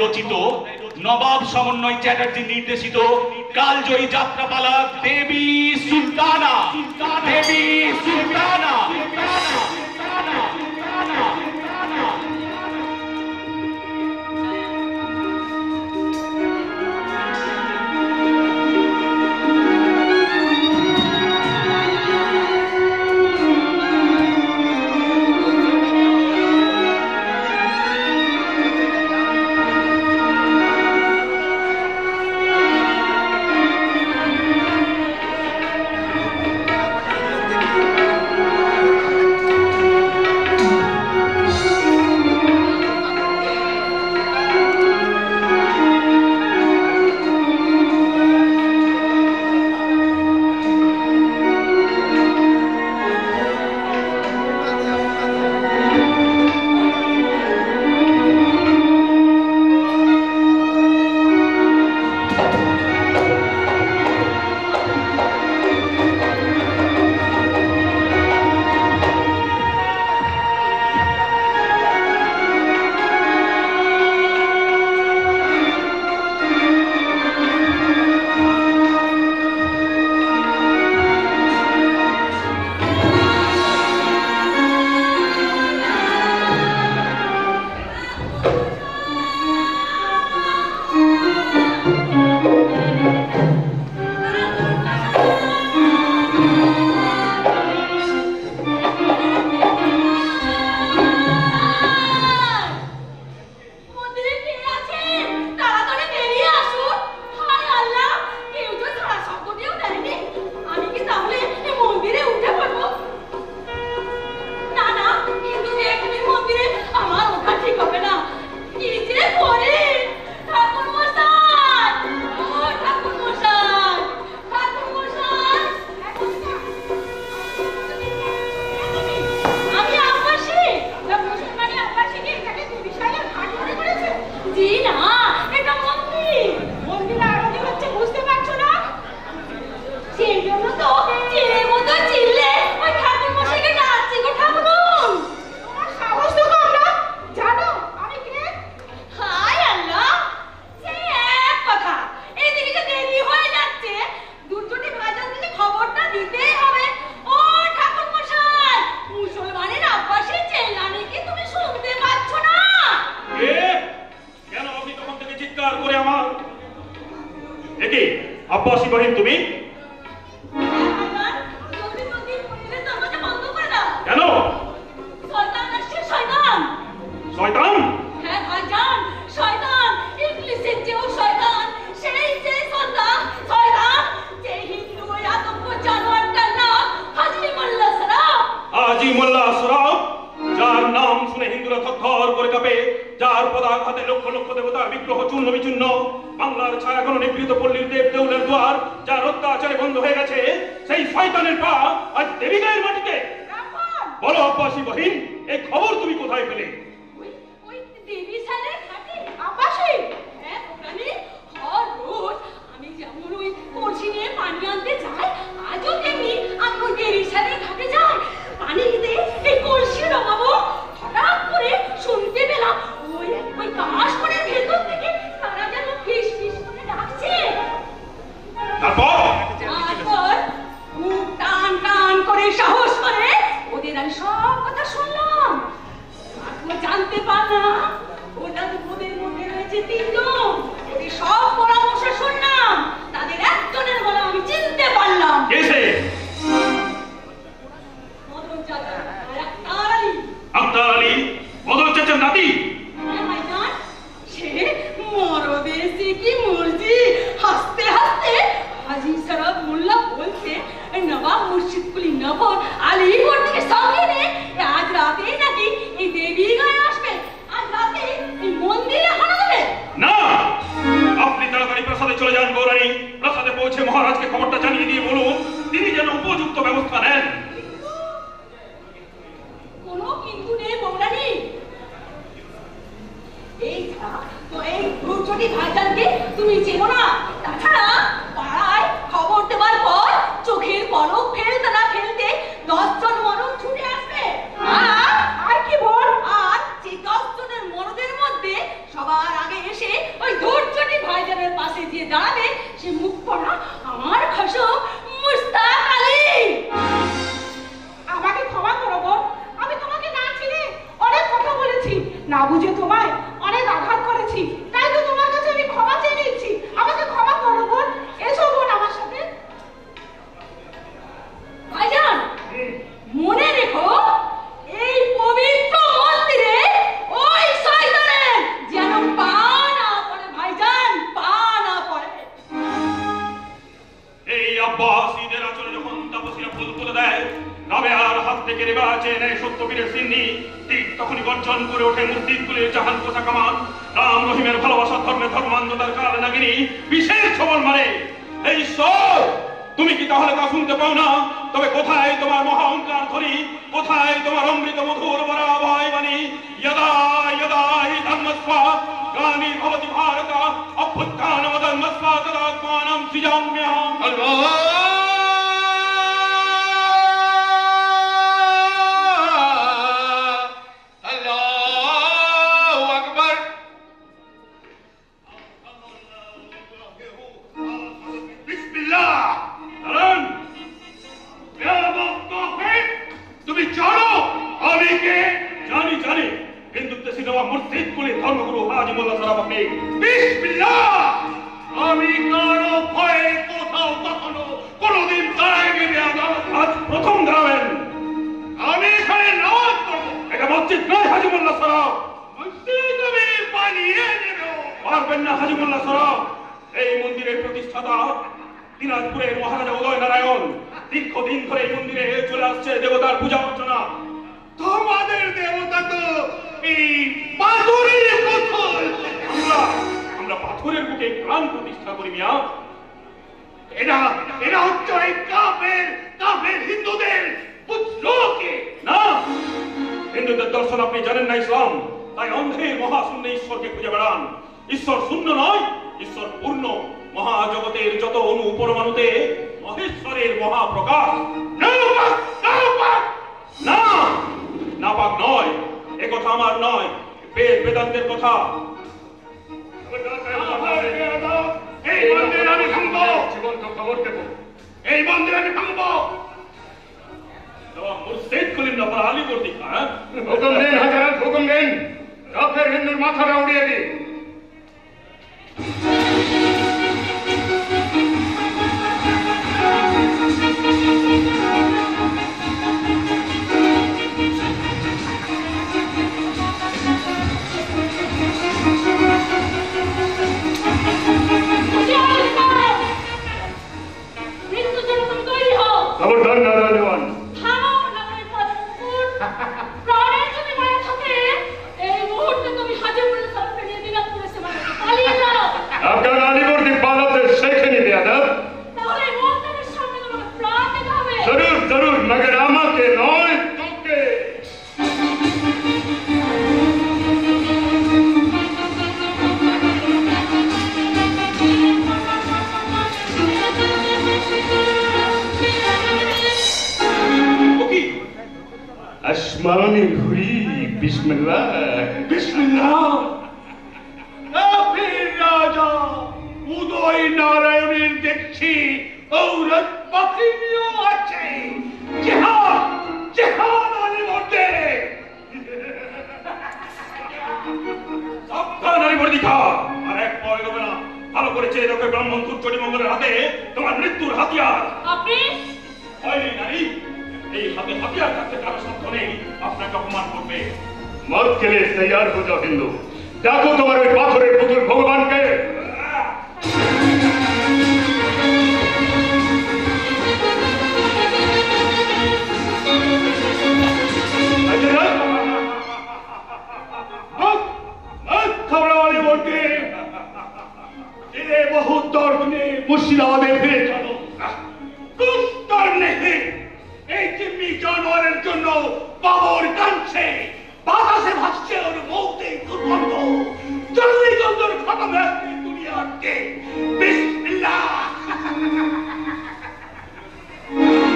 রচিত নবাব সমন্বয় চ্যাটার্জি নির্দেশিত কালজয়ী যাত্রাপালা দেবী সুলতানা। দেবী সুলতানা। আব্বাসী বহিন তুমি কেন? শয়তান? হ্যাঁ ভাইজান, শয়তান, ইবলিসের চেয়েও শয়তান, সেই যে শয়তান, যে হিন্দু ওই আতঙ্ক জানোয়ারটার নাম হাজী মোল্লা সরাফ। হাজী মোল্লা সরাফ, যার নাম শুনে হিন্দুরা থরথর করে কাঁপে, যার পদাঘাতে লক্ষ লক্ষ দেবতার বিগ্রহ চূর্ণ বিচূর্ণ, বাংলার ছায়া কোনো নিবৃত পল্লীর দেব দেউলের দ্বার যার অত্যাচারে বন্ধ হয়ে গেছে, সেই শয়তানের পা আজ দেবীগাঁয়ের মাটিতে। বলো আব্বাসী বহিন, এই খবর তুমি কোথায় পেলে? ওই দেবী সালের ঘাটে আব্বাসী। হ্যাঁ ওখানে হর রোজ আমি যেমন ওই কলসি নিয়ে পানি আনতে যাই, আজও তেমনি আমি ওই দেবী সালের ঘাটে যাই পানি নিতে। এই কলসি নামাবো, হঠাৎ করে শুনতে পেলাম ওই কাশবনের ভেতর থেকে তারা যেন ফিস ফিস করে ডাকছে। তারপর মুখ টান টান করে সাহস করে ওদের আমি সব কথা শুনলাম। তারপর জানতে পারলাম ওদের মধ্যে রয়েছে তিনজন। ওদের সব পরামর্শ শুনলাম, তাদের একজনের বলা আমি চিনতে পারলাম। মদন চাচা আর আক্তার আলী। আক্তার আলী মদন চাচার নাতি? হ্যাঁ ভাইজান, সে মরদে সে কি মর্জি। হাসতে হাসতে হাজী সরাফ মোল্লা বলছে নবাব মুর্শিদ কুলি নবাব আলীপুর থেকে সঙ্গে নিয়ে আজ রাতে নাকি এই দেবীগাঁয়ে আসবে, আজ রাতে এই মন্দিরে হানা দেবে। না, আপনি তাড়াতাড়ি প্রাসাদে চলে যান গৌরানী। প্রাসাদে পৌঁছে মহারাজকে খবরটা জানিয়ে দিয়ে বলুন তিনি যেন উপযুক্ত ব্যবস্থা নেন। কোনো কিন্তু নেই গৌরানী। এই দুর্যোগী ভাইজানকে তুমি চেনো না। তাছাড়া পাড়ায় খবর দেওয়ার পর চোখের পলক ফেলতে না ফেলতে 10 জন মরদ ছুটে আসবে। আর কি বল? আর যে 10 জনের মরদের মধ্যে সবার আগে এসে থেকে রেবাচে নেয় সত্যবীরের সিন্নি ঠিক তখনই গর্জন করে ওঠে মূর্তিগুলির জাহান পোষা কামান। রাম রহিমের ভালোবাসা ধর্মে ধর্মান্ধতার কাল নাগিনী বিশেষ ছবল মারে। এই ঈশ্বর, তুমি কি তাহলে তা শুনতে পাও না? তবে কোথায় তোমার মহা অহংকার ধ্বনি? কোথায় তোমার অমৃত মধুর বরাভয় বাণী? यदा यदा हि धर्मस्व ग्लानिर्भवति भारत अभ्युत्थानमधर्मस्व तदात्मानं सृजाम्यहम्। अल्लाहु अकबर। बिस्मिल्लाह। দাঁড়ান। তুমি জানো আমি কে? জানি জানি, হিন্দুত্বে সিনেমা মসজিদগুলি ধর্মগুরু হাজী মোল্লা সারাফ আপনি। বিসমিল্লাহ। আমি কারো ভয়ে কোথাও কখনো কোনোদিন দাঁড়াইনি বেয়াদব। আজ প্রথম দাঁড়াবেন। আমি এখানে নামাজ পড়বো। এটা মসজিদ নয় হাজী মোল্লা সারাফ। মসজিদ আমি বানিয়ে নেব। পারবেন না হাজী মোল্লা সারাফ। এই মন্দিরের প্রতিষ্ঠাতা দিনাজপুরের মহারাজা উদয় নারায়ণ দীর্ঘদিন ধরে এই মন্দিরে চলে আসছে দেবতার পূজা অর্চনা। তোমাদের দেবতা তো এই পাথরের পুতুল। আমরা পাথরের বুকে প্রাণ প্রতিষ্ঠা করি মিয়া। এরা হচ্ছে এই কাফের হিন্দুদের পুত্র কে? না, হিন্দুদের দর্শন আপনি জানেন না ইসলাম, তাই অন্ধের মহাশূন্যে ঈশ্বরকে খুঁজে বেড়ান। ঈশ্বর শূন্য নয়, ঈশ্বর পূর্ণ। মহাজগতের যত অণু পরমাণুতে মহেশ্বরের মহাপ্রকাশ। না, নাপাক নয়, এ কথা আমার নয়, বেদ বেদান্তের কথা। এই মন্দির আমি ভাঙবো। জীবন্ত খবর দেব। এই মন্দির আমি ভাঙবো। মুর্শিদ কলিম না পর আলী করে দিখা। হুকুম দেন হাজার, হুকুম দেন। কাফের হিন্দুর মাথাটা উড়িয়ে দিন। খবরদার নারা দেওয়ান। আপনার আলিবর্দী পালাতে শেখেনি বেয়াদব। জরুর জরুর, মগর আমাকে নয় তোকে। আসমানি ঘুরি। বিসমিল্লাহ বিসমিল্লাহ। কাফের রাজা উদয় নারায়ণের দেখছি ঔরত পাখিনিও আছে। জেহাদ জেহাদ আলী মধ্যে। সাবধান আলী করে দিখা। আর এক পয় দেবে না। ভালো করে চেয়ে দেখো ব্রাহ্মণ তুচ্ছটি মঙ্গলের হাতে তোমার মৃত্যুর হাতিয়ার। আপনি হয় নারী, এই হাতে হাতিয়ার থাকতে কারো সাধ্য নেই আপনাকে অপমান করবে। मौत के लिए तैयार हो जाओ हिंदू। डाको तुम्हारे पाथरे पुतुल भगवान के। घबराने बोल के इन्हें बहुत दर्द ने मुर्शिदाबाद फिरे चलो। कुछ डर नहीं। এই জিম্মি জানোয়ারের জন্য বাবর কাঁদছে, বাতাসে ভাসছে ওর মৌতে দুর্গন্ধ। জলদি গন্ধর খতম আসছে দুনিয়াতে। বিসমিল্লাহ।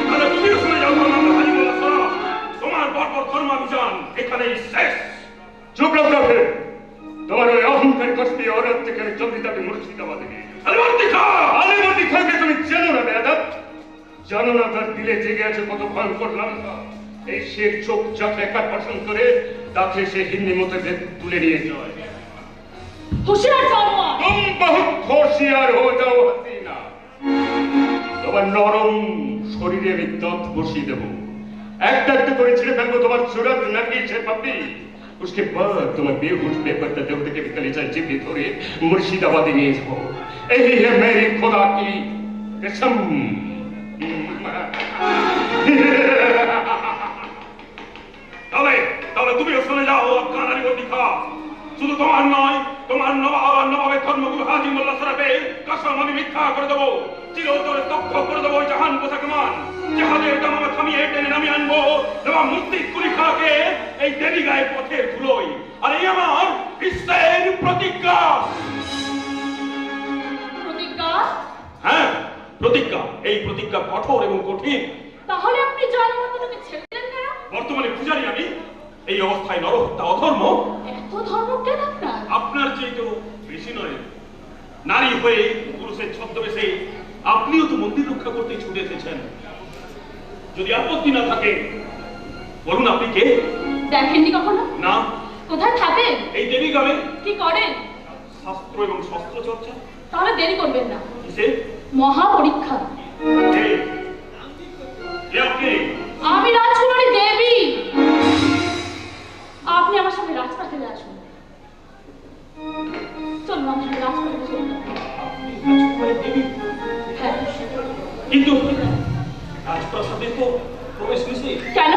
তাহলে তুমিও শুনে যাও তোমার বর্বর ধর্মাভিযান এখানেই শেষ। চুপ রहो কাফের। তোমার ওই অহংকার কষ্টি औरत থেকে জলদি তাকে মুর্শিদাবাদে নিয়ে যাও। আলিবর্দী খানকে তুমি চেনো না বেয়াদব? জানো না তার দিলে জেগে আছে কত ভয়ঙ্কর লালসা? এই শের চোখ যাকে একার পছন্দ করে তাকে সে হিন্দি মতে তুলে নিয়ে যায়। হুশিয়ার জানোয়ার। तुम बहुत होशियार हो जाओ हसीना। তোমার নরম শরীরে আমি দাঁত বসিয়ে দেবো। একটা একটা করে ছিঁড়ে ফেলবো তোমার সুরত নাকি সে পাপি। उसके बाद तुम्हें बेहोश बेपत्ता देवता के कलेजा जिब्बे धोरे मुर्शिदाबाद নিয়ে যাবো। यही है मेरी खुदा की कसम। আর নয়, তোমার নবাব আর নবাবের ধর্মগুরু হাজী মোল্লা শরফের কসম আমি মিথ্যা করে দেবো, চিরতরে দক্ষ করে দেবো ওই জাহান পোশাকমান। জাহাজের দামামা থামিয়ে টেনে নামিয়ে আনবো নবাব মুস্তিক কুলি খাকে এই দেবী গায়ের পথের ধুলোই। আর এই আমার বিশ্বের প্রতিজ্ঞা। প্রতিজ্ঞা? হ্যাঁ, প্রতিজ্ঞা। এই প্রতিজ্ঞা কঠোর এবং কঠিন। তাহলে আপনি জনমতটাকে ছেড়ে দিলেন কেন? বর্তমানে পূজারি আমি, এই অবস্থায় নরহত্যা অধর্ম। এত ধর্ম কেন আপনার? আপনার চেয়ে তো বেশি নয়। নারী হয়ে পুরুষের ছদ্মবেশে আপনিও তো মন্দির রক্ষা করতে ছুটে এসেছেন। যদি আপত্তি না থাকে বলুন আপনি কে? দেখেননি কখনো? না। কোথায় থাকেন? এই দেবী গ্রামে। কি করেন? শাস্ত্র এবং শস্ত্র চর্চা। তাহলে দেরি করবেন না, কিসে? মহা পরীক্ষা। আমি রাজকুমারী দেবী। আপনি আমার সাথে রাজপ্রাসাদে আসুন। চলুন আমার সাথে রাজপ্রাসাদে চলুন। হ্যাঁ। কিন্তু রাজপ্রাসাদে তো প্রবেশ নিষেধ। কেন?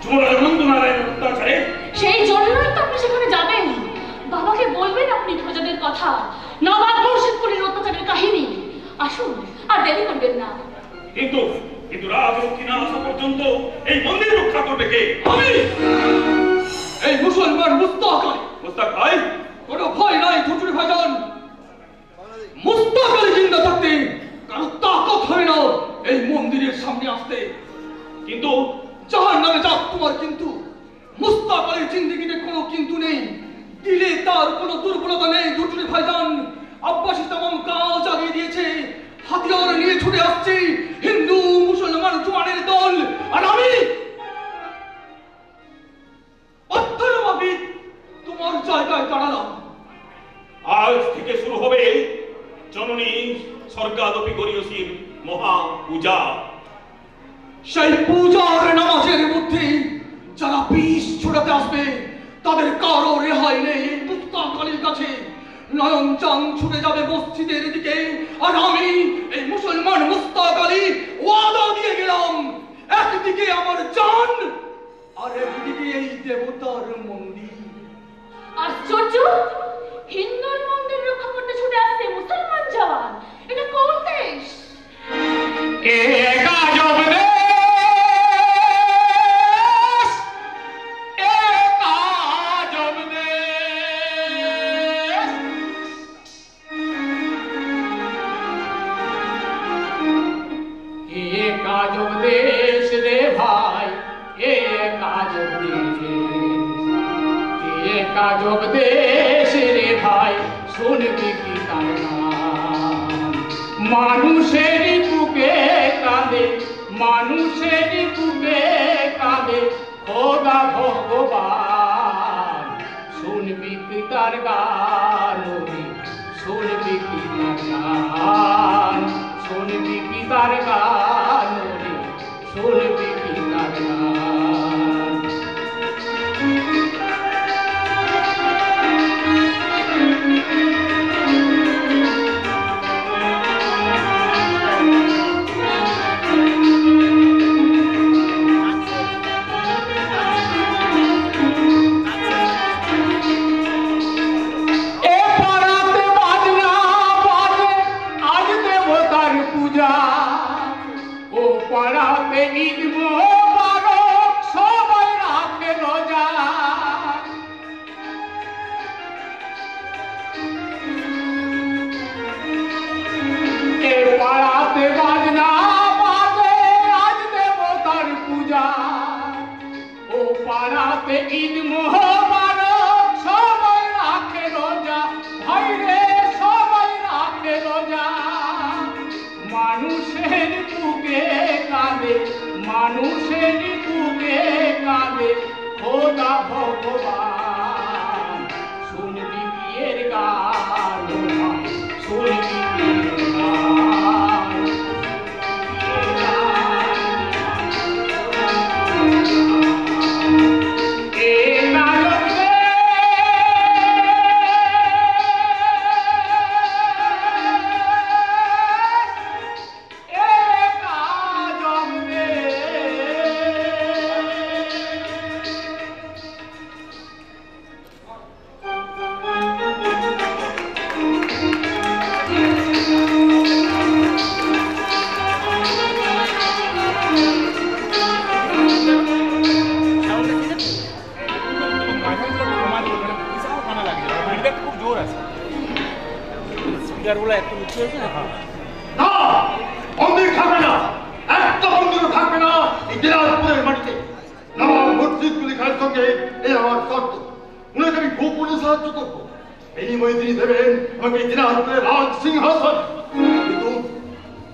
যুবরাজ অনন্ত নারায়ণের অত্যাচারে। সেই জন্যই তো আপনি সেখানে যাবেন। বাবাকে বলবেন আপনি প্রজাদের কথা, নবাব মুর্শিদপুরের অত্যাচারের কাহিনী। আসুন, আর দেরি করবেন না। কিন্তু রাজলক্ষ্মী না আসা পর্যন্ত এই মন্দির রক্ষা করবে কে? আমি। এই মুসলমান মুস্তাক আলী। মুস্তাক ভাই? কোনো ভয় নাই হুজুর ভাইজান। মুস্তাক আলী জিন্দা থাকতে কারো তাকত হয় না এই মন্দিরের সামনে আসতে। কিন্তু জাহান নামে যাক তোমার কিন্তু। মুস্তাক আলীর জিন্দেগিতে কোনো কিন্তু নেই, দিলে তার কোনো দুর্বলতা নেই হুজুর ভাইজান। আব্বাসী তামাম কাজ আগিয়ে দিয়েছে, হাতিয়ার নিয়ে ছুটে আসছে হিন্দু মুসলমান জোয়ানের দল। আর আমি অত্যরভাবে তোমার জায়গায় দাঁড়ালাম। আজ থেকে শুরু হবে জননী স্বর্গাদপি গরিয়সীর মহা পূজা। সেই পূজার নামাজের মধ্যে যারা বিষ ছড়াতে আসবে তাদের কারো রেহাই নেই মুস্তাক আলীর কাছে। নয়ন চাঁদ ছুটে যাবে মসজিদের দিকে, আর আমি এই মুসলমান মুস্তাক আলী ওয়াদা দিয়ে গেলাম, একদিকে আমার জান আর একদিকে এই দেবতার মন্দির। আশ্চর্য! হিন্দুর মন্দির রক্ষা করতে ছুটে আসছে মুসলমান জওয়ান। এটা কোন দেশ? কাজব দেশ রে ভাই, শুনবি কি তার নাম? মানুষের বুকে কাঁদে, মানুষের বুকে কাঁদে খোদা ভগবান। শুনবি কি তার গান, শুনবি কি তার গান, শুনবি কি তার গান, শুনবি কি তার গান। ঈদ মোবারক, সবাই রাখে রোজা, ভাই রে সবাই রাখে রোজা। মানুষের বুকে কাঁদে, মানুষের বুকে কাঁদে খোদা ভগবান। শুনবি বিয়ের গান, শুনবি বিয়ের গান, না, মন্দির থাকবে না, একটা মন্দিরও থাকবে না এই দিনাজপুরের মাটিতে। নবাব মসজিদগুলি খায়ের সঙ্গে এই আমার শর্ত, উনাকে আমি গোপনে সাহায্য করবো, বিনিময়ে তিনি দেবেন আমাকে এই দিনাজপুরের রাজ সিংহাসন।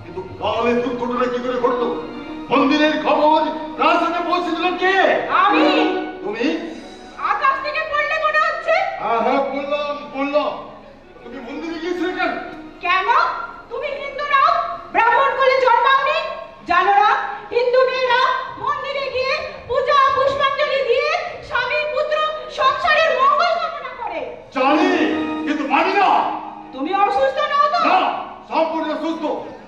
কিন্তু কালে দুর্ঘটনা কি করে ঘটলো? মন্দিরের খবর রাজধানী পৌঁছে দিল কে? আমি। তুমি? আকাশ থেকে পড়লে মনে হচ্ছে। হ্যাঁ বললাম। তুমি মন্দিরে গিয়েছিলে কেন? কেন? তুমি হিন্দু নাও, ব্রাহ্মণ কুলে জন্মাওনি? জানো না হিন্দু মেয়েরা মন্দিরে গিয়ে পূজা পুষ্পাঞ্জলি দিয়ে স্বামী পুত্র সংসারের মঙ্গল কামনা করে? জানি, কিন্তু মানি না। তুমি অসুস্থ নও তো? না, সম্পূর্ণ সুস্থ।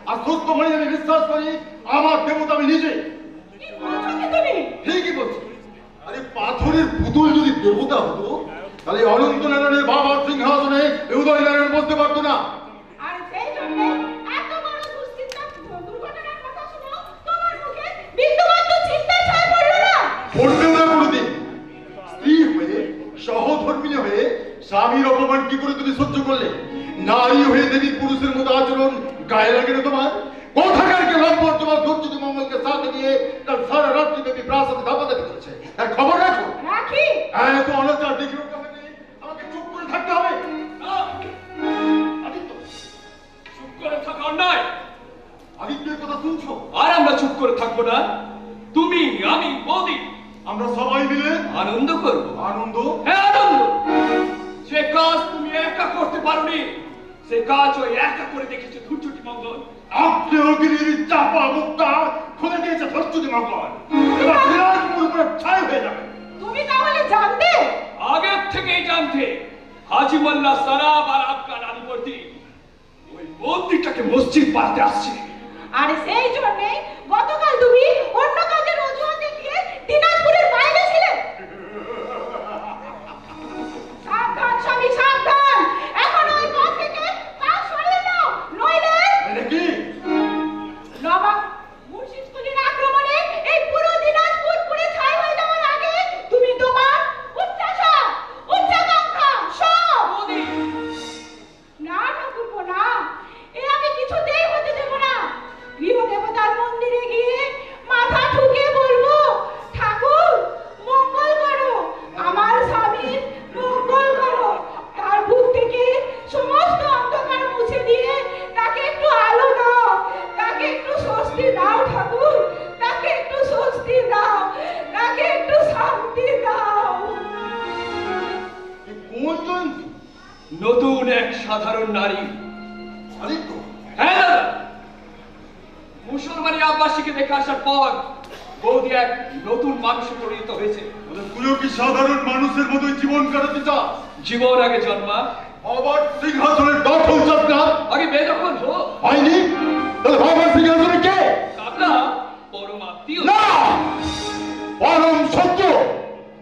আর সুস্থ মনে আমি বিশ্বাস করি আমার দেবতা আমি নিজে। কি বলছো কি তুমি? ঠিকই বলছি। আরে পাথরের পুতুল যদি দেবতা হতো তাহলে অনন্ত নারায়ণের বাবার সিংহাসনে উদয় নারায়ণ বসতে পারতো না। আর সেই জন্য এত বড় দুশ্চিন্তা দুর্ঘটনার কথা শুনো তোমার মুখে বিন্দুমাত্র চিন্তার ছায়া পড়লো না? পড়বে না কোনোদিন। স্ত্রী হয়ে সহধর্মিণী হয়ে স্বামীর অপমান কি করে তুমি সহ্য করলে? নারী হয়ে দেবী পুরুষের মতো আচরণ গায়ে লাগে না তোমার? কোথাকারকে লম্বর তোমার ধৈর্য মঙ্গলকে সাথে নিয়ে তার সারা রাত্রি ব্যাপী প্রাসাদে ধাপাধাপি করেছে, তার খবর রাখো। রাখি। এত অনাচার দেখে আমাকে চুপ করে থাকতে হবে? আদিত্য, চুপ করে থাকা অন্যায়। আদিত্যের কথা শুনছো? আর আমরা চুপ করে থাকবো না? তুমি, আমি, বৌদি আমরা সবাই মিলে আনন্দ করব। আনন্দ? হ্যাঁ, আনন্দ। যে কাজ তুমি একা করতে পারোনি সে কাজ ওই একা করে দেখেছে ধূর্যটি মঙ্গল। আপনি অগ্নির চাপা মুক্তা খুলে দিয়েছে ধৈর্যটি মঙ্গল। এবার দিনাজপুর পুরো ছাই হয়ে যাবে। তুমি তাহলে জানতে? আগের থেকেই জানতে। হাজি মোল্লা সারাব আর আফগান আলিবর্দী ওই মন্দিরটাকে মসজিদ বানাতে আসছে। আর সেই জন্যে গতকাল তুমি অন্য কাজের অজুহাত দেখিয়ে দিনাজপুরের বাইরে ছিলে। সাবধান স্বামী, সাবধান। এখন ওই পথ থেকে পা সরিয়ে নাও, নইলে এটা কি? নবাব মুর্শিদকুলির আক্রমণে এই পুরো দিনাজপুর পুড়ে ছাই হয়ে যাওয়ার আগে তুমি তোমার উচ্চাশা, উচ্চাকাঙ্ক্ষা সব। না ঠাকুরপো না, এ আমি কিছুতেই হতে দেব না। গৃহদেবতার মন্দিরে গিয়ে মাথা ঠুকে বলবো, ঠাকুর মঙ্গল করো, আমার স্বামীর মঙ্গল করো। তার বুক থেকে সমস্ত অন্ধকার মুছে দিয়ে তাকে একটু আলো দাও, তাকে একটু স্বস্তি দাও ঠাকুর, তাকে একটু স্বস্তি দাও, তাকে একটু শান্তি দাও। কোন জয়ন্তী? নতুন এক সাধারণ নারী। আদিত্য, হ্যাঁ দাদা, মুসলমানি আব্বাসীকে দেখে আসার পর বৌদি এক নতুন মানুষে পরিণত হয়েছে। তুইও কি সাধারণ মানুষের মতোই জীবন কাটাতে চাস? জীবন আগে জন্মা, বাবার সিংহাসনের দখল চাস না? আগে বেদখল হোক। হয়নি? তাহলে বাবার সিংহাসনে কে? কাকা পরমাত্মীয়। না, পরম সত্য।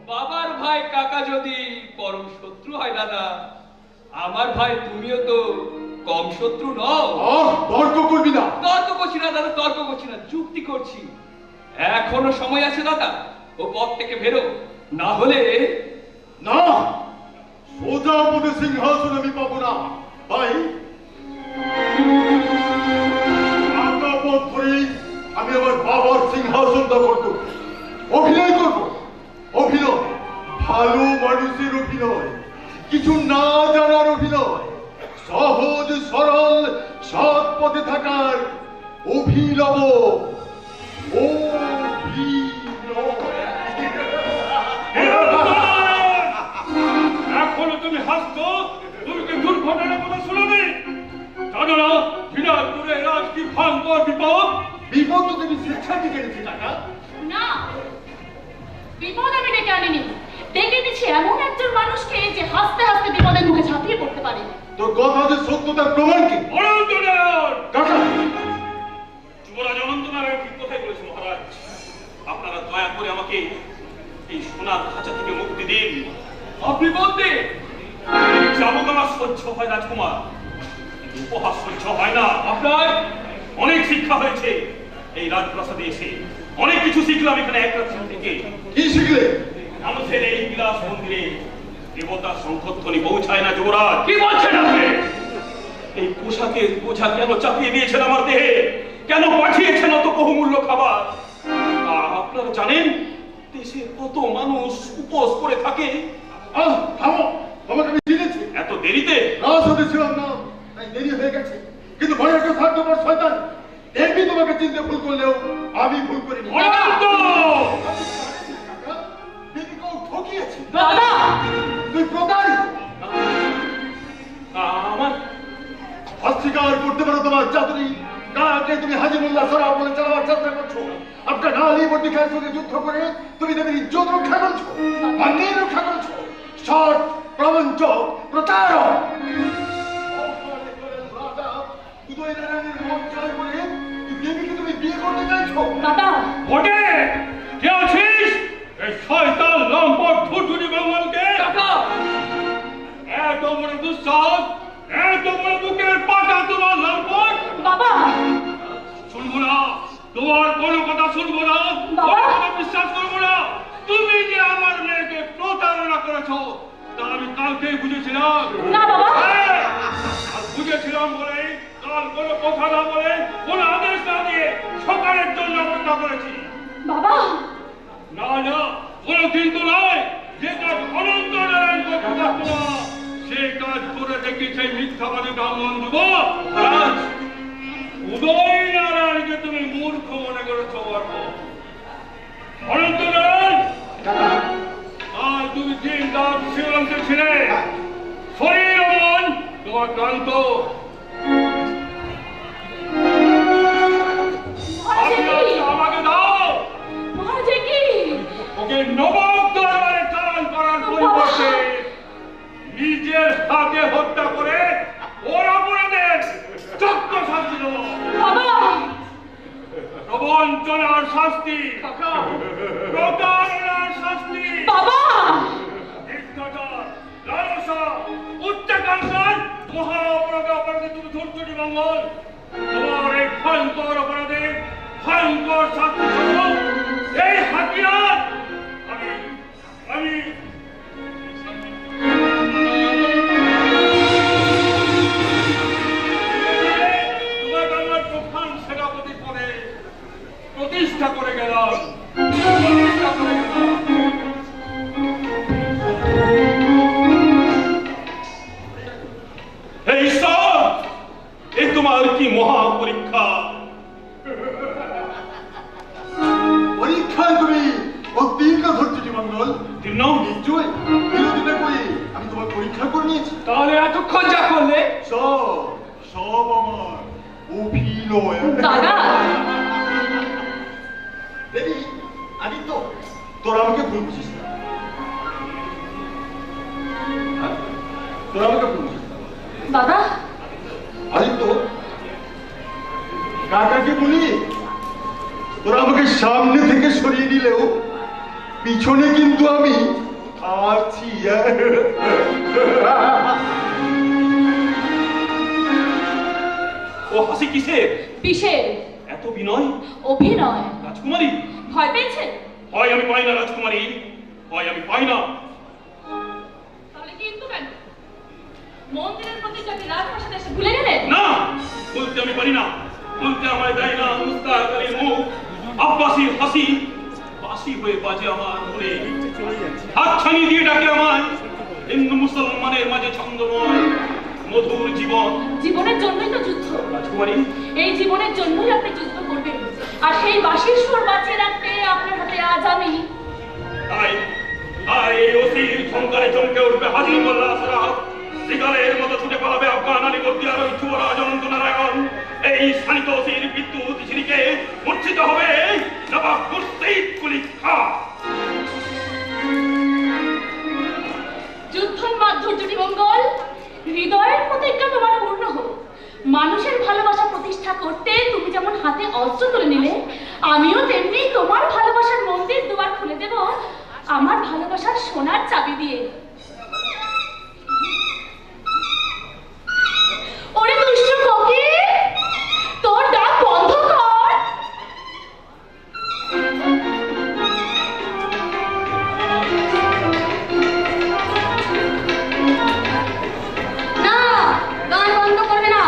বাবার ভাই কাকা যদি পরম শত্রু হয় দাদা, আমার ভাই তুমিও তো কম শত্রু নও। তর্ক করবি না। তর্ক করছি না দাদা, তর্ক করছি না, যুক্তি করছি। এখনো সময় আছে দাদা, ও পথ থেকে বেরো, না হলে না, সোজা পদে সিংহাসন আমি পাবো না। ভাই, আঁকা পথ ধরেই আমি আমার বাবার সিংহাসন দখল করব, অভিনয় করব। অভিনয়, ভালো মানুষের অভিনয়, কিছু না জানার অভিনয়, সহজ সরল সৎ পথে থাকার অভিনব এখনো তুমি হাসছো? তুমি কি দুর্ঘটনার কথা শুনোনি? জানো না দিনাজপুরে আজ কি ভয়ঙ্কর বিপদ? বিপদ তো তুমি স্বেচ্ছায় ডেকে এনেছি টাকা। না, বিপদ আমি ডেকে আনিনি, ডেকে এনেছি এমন একজন মানুষকে যে হাসতে হাসতে বিপদের মুখে ঝাঁপিয়ে পড়তে পারে। তোর কথা যে সত্যতার প্রমাণ কি? অনন্ত নারায়ণ! কাকা, যুবরাজ অনন্ত নারায়ণ ঠিক কথাই বলেছে মহারাজ। আপনারা দয়া করে আমাকে এই সোনার খাঁচা থেকে মুক্তি দিন। আপনি বলতে যাবগামা সহ্য হয় রাজকুমার, কিন্তু উপহাস সহ্য হয় না। আপনার অনেক শিক্ষা হয়েছে এই রাজপ্রাসাদে এসে, অনেক কিছু শিখলাম এখানে এক রাত থেকে। কি শিখলে? মানুষের এই বিলাস মন্দিরে দেবতার সংকীর্তনী পৌঁছায় না যুবরাজ। কি বলছেন আপনি? এই পোশাকের বোঝা কেন চাপিয়ে দিয়েছেন আমার দেহে? কেন পাঠিয়েছেন অত বহুমূল্য খাবার? আপনারা জানেন দেশে কত মানুষ উপোস করে থাকে? থামো, তোমাকে আমি চিনেছি। এত দেরিতে? রাজহতে ছিলাম না, তাই দেরি হয়ে গেছে। কিন্তু মনে একটা স্বার্থপর শয়তান এমনি তোমাকে চিনতে ভুল করলেও আমি ভুল করিনি। অনন্ত! দেবীকেও ঠকিয়েছি। দাদা তুই প্রতারিত। আমার অস্বীকার করতে পারো তোমার চাতুরি। কাকে তুমি হাজি মোল্লা সরাব বলে চালাবার চেষ্টা করছো। আপনার গালি পত্রিকার সঙ্গে যুদ্ধ করে তুমি দেবীর ইজ্জত রক্ষা করছো, মন্দির রক্ষা করছো। শট, প্রবঞ্চক, প্রতারক। উদয়নারায়ণের মন জয় করে দেবীকে তুমি বিয়ে করতে চাইছো। দাদা ঘটে কে আছিস? এই শয়তান লম্পট ধুরধুরি বাঙালকে এত বড় দুঃসাহস, এত বড় বুকের পাটা তোমার লম্পট! বাবা শুনবো না, তোমার কোনো কথা শুনবো না, বাবা! কোনো কথা বিশ্বাস করবো না। তুমি যে আমার মেয়েকে প্রতারণা করেছো তা আমি কালকেই বুঝেছিলাম। না বাবা হ্যাঁ, আর বুঝেছিলাম বলে কাল কোনো কথা না বলে কোনো আদেশ না দিয়ে সকালের জন্য অপেক্ষা করেছি। বাবা না না, কোনো কিন্তু নয়। যে কাজ অনন্ত নারায়ণ করতে পারতো না সে কাজ করে দেখিয়েছে মিথ্যাবাদী ব্রাহ্মণ যুবক। আজ উদয় নারায়ণকে তুমি মূর্খ মনে করেছো বর্ম। অনন্ত নারায়ণ, আজ তুমি দিন রাত সীমান্তে ছিলে, শরীর ও মন তোমার ক্লান্ত। আমাকে দাও, মহারাজে কি ওকে নবাব দরবারে চালান করার পরিবর্তে নিজের হাতে হত্যা করে ওর অপরাধের চক্র শাস্তি দেব। বাবা প্রবঞ্চনার শাস্তি, প্রতারণার শাস্তি, বাবা মিথ্যাচার, লালসা, উচ্চাকাঙ্ক্ষার মহা অপরাধে অপরাধে তুমি ধৈর্যটি মঙ্গল। তোমার এই ভয়ঙ্কর অপরাধে ভয়ঙ্কর শাস্তি স্বরূপ এই হাতিয়ার আমি তোমাকে আমার প্রধান সেনাপতি পদে প্রতিষ্ঠা করে গেলাম। হে ঈশ্বর, এ তোমার কি মহা পরীক্ষা! পরীক্ষায় তুমি উত্তীর্ণ ধরছি মঙ্গল। দীর্ণ নিশ্চয়ই বিরোধিতা করি আমি তোমার পরীক্ষা করে নিয়েছি। তাহলে এতক্ষণ যা করলে সব সব আমার অভিনয়। দাদা দেবী, আমি তো তোরা আমাকে ভুল বুঝিস না। হ্যাঁ? তোরা আমাকে ভুল বুঝিস না। দাদা আদিত্য, কাকাকে বলি তোরা আমাকে সামনে থেকে সরিয়ে দিলেও পিছনে কিন্তু আমি আছি। ও হাসি কিসের? কিসের এত বিনয়! অভিনয়? রাজকুমারী, ভয় পেয়েছেন? হয় আমি পাই না রাজকুমারী, হয় আমি পাই না। তাহলে কিন্তু কেন মন্দিরের প্রতিষ্ঠাকে রাজপ্রাসাদে এসে ভুলে গেলেন? না, বলতে আমি পারি না, বলতে আমায় দেয় না মুস্তাক আলীর মুখ। আব্বাসীর হাসি বাসি হয়ে বাজে আমার মনে, হাতছানি দিয়ে ডাকে আমায় হিন্দু মুসলমানের মাঝে ছন্দময় মধুর জীবন। জীবনের জন্যই তো যুদ্ধ রাজকুমারী, এই জীবনের জন্যই আপনি যুদ্ধ করবেন, আর সেই বাঁশির সুর বাঁচিয়ে রাখতে আপনার হাতে আজ আমি। তাই তাই এই অসির ঝঙ্কারে চমকে উঠবে হাজি মোল্লা আসরাফ, শিকারের মতো ছুটে পালাবে আফগান আলী বদিয়ার ওই যুবরাজ অনন্ত নারায়ণ। এই শানিত অসির বিদ্যুৎ ঝিরিকে মূর্ছিত হবে নবাব মুর্শিদ কুলি খাঁ। যুদ্ধোন্মাদ ধৈর্যটি মঙ্গল, হৃদয়ের প্রতিজ্ঞা তোমার পূর্ণ হোক। মানুষের ভালোবাসা প্রতিষ্ঠা করতে তুমি যেমন হাতে অস্ত্র তুলে নিলে, আমিও তেমনি তোমার ভালোবাসার মন্দির দুয়ার খুলে দেব আমার ভালোবাসার সোনার চাবি দিয়ে। ওরে দুষ্ট ফকির, তোর ডাক বন্ধ কর। না, গান বন্ধ করবে না।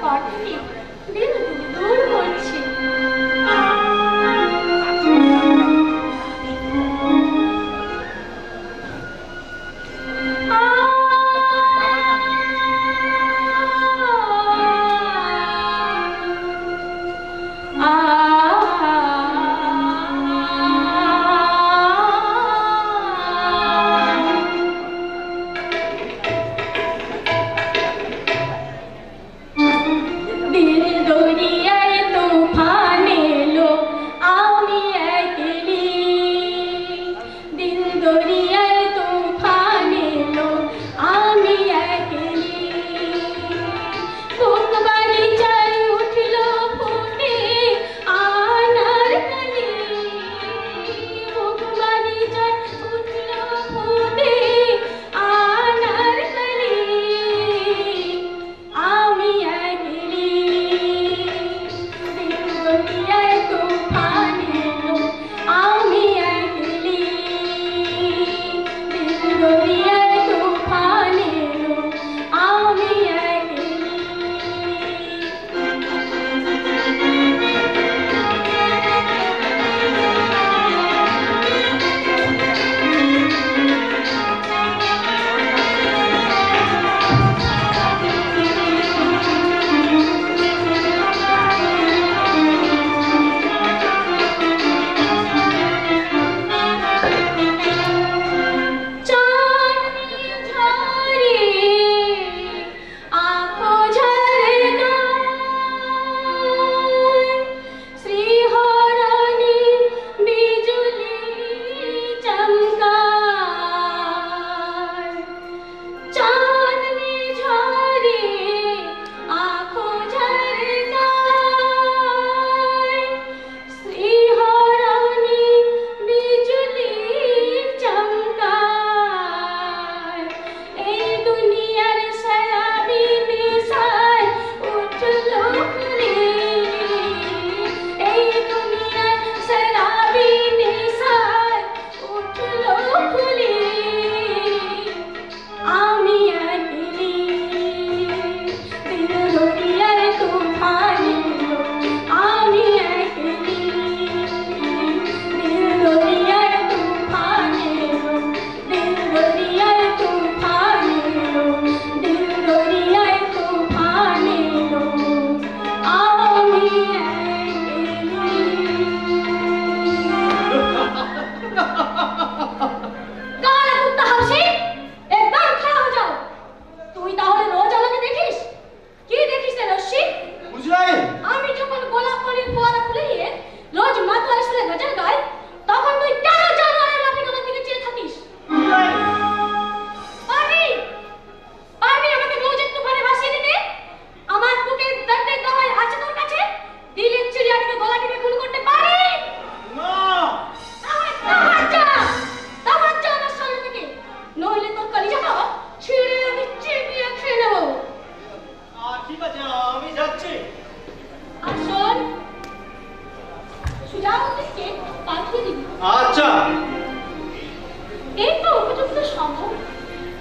ঘর থেকে দিল দূর করছে।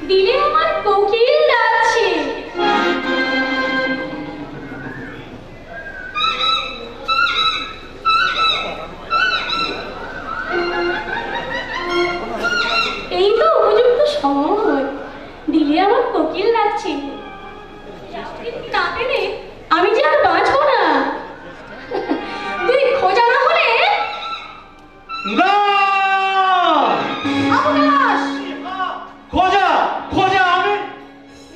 দিলে আমার কোকিল ডাকছে। এই তো উপযুক্ত সময়, দিলে আমার কোকিল ডাকছে। না পেলে আমি যে আর বাঁচবো না। তুই খোঁজা না হলে না আবুলাস খোঁজা খোঁজা আমি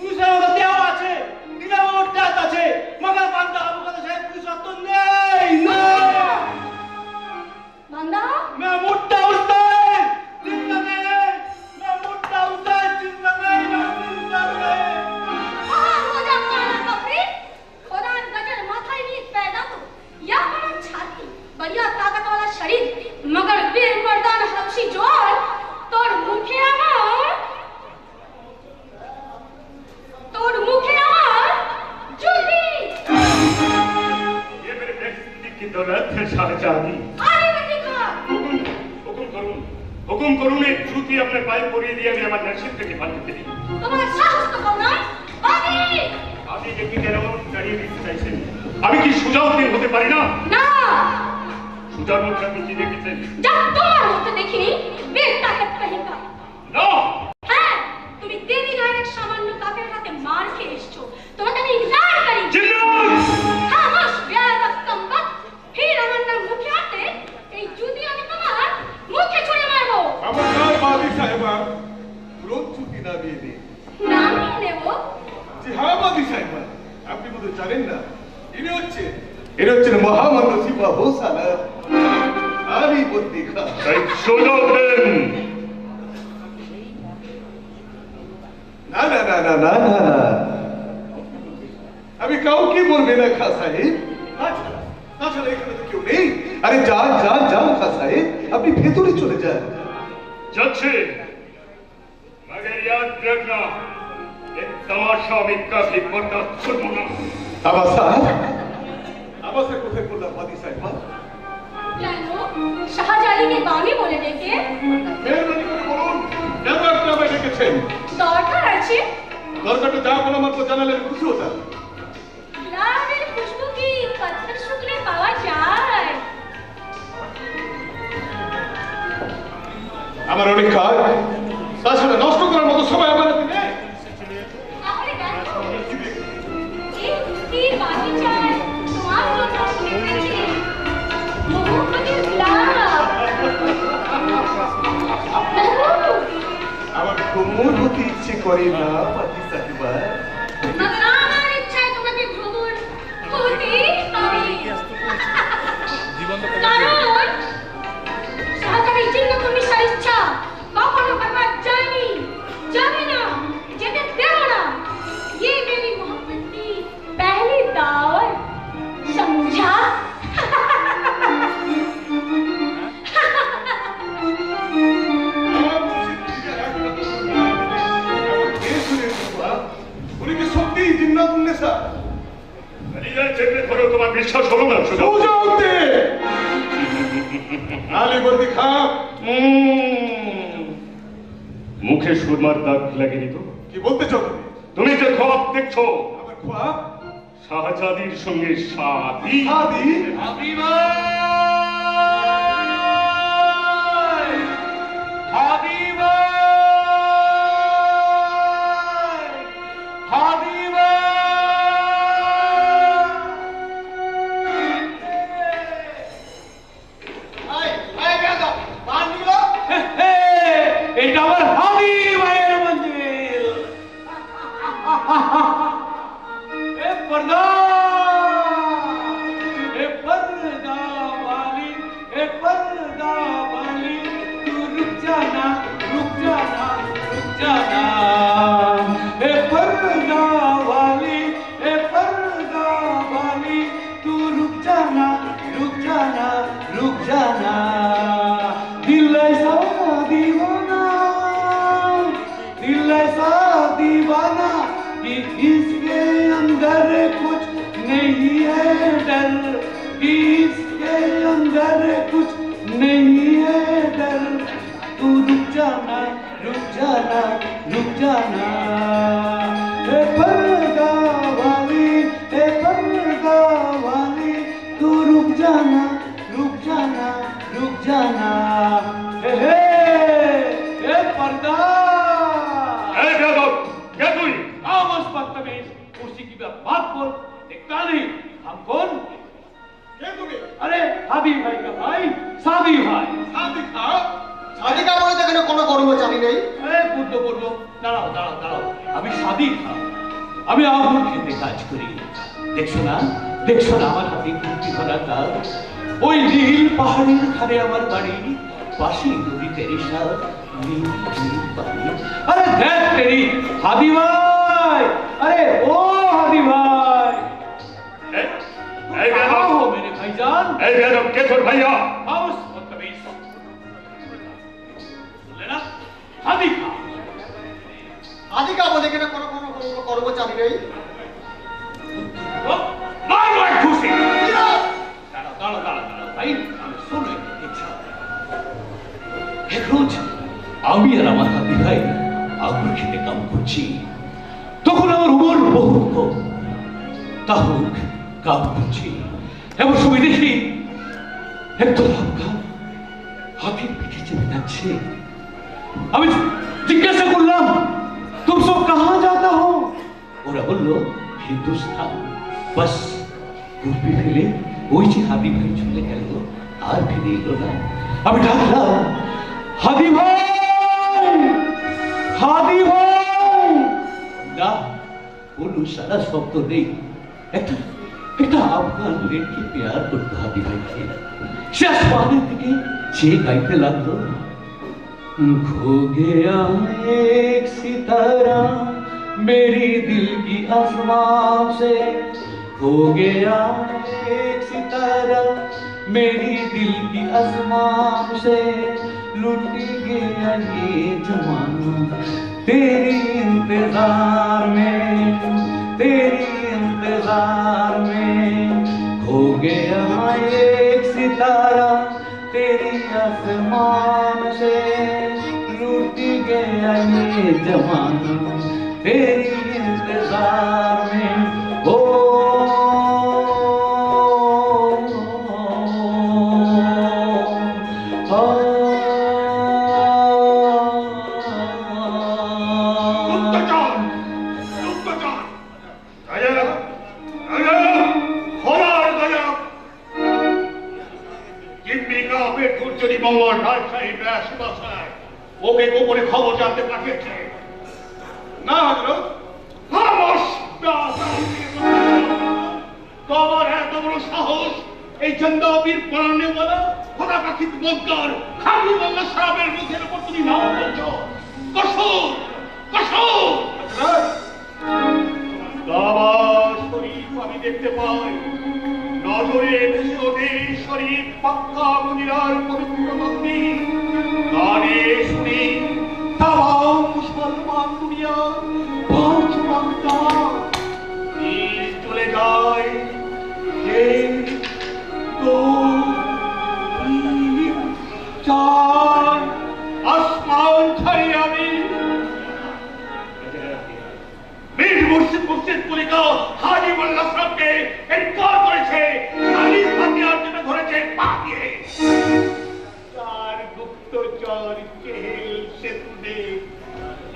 मुझे वो देव আছে দিলে ওর দাঁত আছে মগর বান্দা আবু কাদের সাহেব পুলিশ তো নেই না বান্দা मैं मुट्टा हुसैन जिंदा नहीं मैं मुट्टा हुसैन जिंदा नहीं मैं जिंदा नहीं খোঁজা কানা কাপড়ে খোদার गजर माथाয় নিয়ে पैदा हो या बड़ा छाती बढ़िया ताकत वाला शरीर मगर बेमर्दान हबशी जोर তোর মুখে আমার জুতি। ये मेरे नेक्स्ट की दौलत है शाहजहादी। আরে বেটিকা हुकुम करूं एक जूती अपने पाए परिয়ে দিয়ে আমি আমার নসিব থেকে বাঁচতে দিই। তোমার সাহস তো কম নয়। বাদি আপনি যে কি কেন দাঁড়িয়ে দিতে চাইছেন? আমি কি সুজাউদ্দিন হতে পারি না? না, সুজার মধ্যে আপনি কি দেখেছেন? যা তোমার মধ্যে দেখিনি, বেতাকত কহেগা। না, হ্যাঁ, তুমি দেবী নায়ক সামান্য কাকের হাতে মার খেয়ে এসছো। তোমাকে আমি ইগনোর করি। জিন্নাত! খামোশ বেয়াদব কম্বক। ফির আমার নাম মুখে আসে, এই জুতি আমি তোমার মুখে ছুঁড়ে মারবো। আমার বাদি সাহেবা রোজ ছুটি না দিয়ে দিন। না নিয়ে নেবো। জি হ্যাঁ বাদি সাহেবা, আপনি বোধহয় জানেন না, এরা হচ্ছেন মহামান্য সিপা হোসানা আলী বদ্দি খান। তাই সুজাউদ্দিন! না না না না না না না, আমি কাউকে বলবে না খা সাহেব। তাছাড়া এখানে তো কেউ নেই। আরে যান যান যান খা সাহেব, আপনি ভেতরে চলে যান। যাচ্ছে, मगर याद रखना ये तमाशा আমি कभी बर्दाश्त করব না। আবাসা কোথায় করলাম বাদি সাহেব? কেন শাহজালিকে বানি বলে ডেকে? মেহরবানি করে বলুন কেন আপনি আমায় ডেকেছেন? দরকার আছে। দরকারটা যা কোনো মাত্র জানালে আমি খুশি হতাম। লাভের খুশবু কি পত্থর শুকলে পাওয়া যায়? আমার অনেক কাজ, তাছাড়া নষ্ট করার মতো সময় আমার হাতে নেই। তাহলে দেখো, এই দুটি বাকি চাই তোমার জন্য রেখেছি। মোহাম্মদের লাভ। আমার ভ্রমণ হতে ইচ্ছে করে না বাদি সাহেবা। মগর আমার ইচ্ছায় তোমাকে ভ্রমণ হতে হবে। কারণ শাহজাহান জিন্ন কমিশার ইচ্ছা কখনো বরবাদ যায়নি, যাবে না, যেতে দেব না। ये मेरी मोहब्बत की पहली दावत, समझा? উনি কি সত্যিই জিন্নাত উন্নেসা? নিজের চেপে ধরেও তোমার বিশ্বাস হলো না সুজাউদ্দিন? সুজাউদ্দিন! আলী বদ্দি খান, মুখে সুরমার দাগ লাগেনি তো? কি বলতে চাও তুমি? তুমি যে খোয়াব দেখছো, আমার খোয়াব? শাহজাদির সঙ্গে শাদি। শাদি? এটা আমার হাবি ভাইয়ের মঞ্জিল। এ পর্দা वाली, ए पर्दा वाली, तू रुक जाना रुक जाना रुक जाना। ए पर्दा वाली, ए पर्दा वाली, तू रुक जाना रुक जाना रुक जाना। दिल ऐसा दीवाना, दिल ऐसा दीवाना कि इसके अंदर कुछ नहीं है डर, कि इसके अंदर कुछ नहीं है डर। तू रुक जाना रुक जाना रुक जाना। ए पर्दा वाली, ए पर्दा वाली, तू रुक जाना रुक जाना रुक जाना। हे ए पर्दा। এই বেয়াদব, কে তুই? आवाज बदतमीज, कुर्सी की बात बोल, देखता नहीं हम कौन? কে তুমি? अरे हाबी भाई का भाई, सादी भाई। শাদি খাও? সাদিকা বলে তো এখানে কোনো কর্মচারী নেই। अरे बुद्धो बोलो, দাঁড়াও দাঁড়াও দাঁড়াও, আমি সাদি খা, আমি আগুন খেতে কাজ করি। দেখছো না আমার হাতে কুর্তি ভরা কাজ। ওই নীল পাহাড়ের ধারে আমার বাড়ি, পাশে নদী তেরেসা, নীল নীল পানি। আরে দেখ তেরি হাবি ভাই, আরে ও হাবি ভাই। এই বেয়াদব, आओ मेरे भाईजान। এই বেয়াদব, কে তোর ভাইয়া? हाउस बदतमीज, सुन लेना हाबी खा। সাদিকা বলে এখানে কোনো কর্মচারী নেই। मारो एक घूसी। दाঁড়াও দাঁড়াও দাঁড়াও দাঁড়াও ভাই, আমি শুনে ইচ্ছা। এক রোজ আমি আর আমার হাবি ভাই আগুন খেতে কাম করছি। তখন আমার উমর বহুত কম, বুক কাঁপ করছে। এমন সময় দেখি একদল আফগান হাতির পিঠে চেপে যাচ্ছে। আমি জিজ্ঞাসা করলাম, তুম সব কাহা যাতা হো? ওরা বলল, হিন্দুস্তান। বাস কুর্পি ফেলে ওই যে হাদি ভাই চলে গেল, আর ফিরে এলো না। আমি ডাকলাম, হাদি ভাই, হাদি ভাই। না, কোনো সারা শব্দ নেই। একটা আফগান লেডকি পেয়ার করতো হাদি ভাইকে। সে আসমানের দিকে চেয়ে গাইতে লাগলো, खो गया एक सितारा मेरी दिल की आसमां से, खो गया एक सितारा मेरी दिल की आसमां से, लुट गया ये जमाना तेरी इंतजार में, तेरी इंतजार में, खो गया एक सितारा तेरी आसमान से, लूट गया ये जमाना तेरी इंतजार में। ओ ওকে গোপনে খবর জানতে পাঠিয়েছে। না হজরত, তোমার এত বড় সাহস এই চন্দাবীর পরাণে বলা খোদা পাখির মজ্ঞার খালি মোল্লা সাহেবের মুখের উপর তুমি নাও বলছো? কসম কসম। বাবা শরীফ আমি দেখতে পাই, নজরে ভেসে ওঠে শরীফ পাক্কা মদিনার পবিত্র মন্দির। কানে শুনি তাম মুসলমান দুনিয়া পাঁচ বাংলা চলে যায়। চার আসমান ছাড়ি আমি মীর মুর্শিদ পুলিকা হাজি মোল্লা সাহেবকে ইনকার করেছে, খালি ফাতিহার জন্য ধরেছে পা দিয়ে। চার গুপ্তচর জেল সেতুনে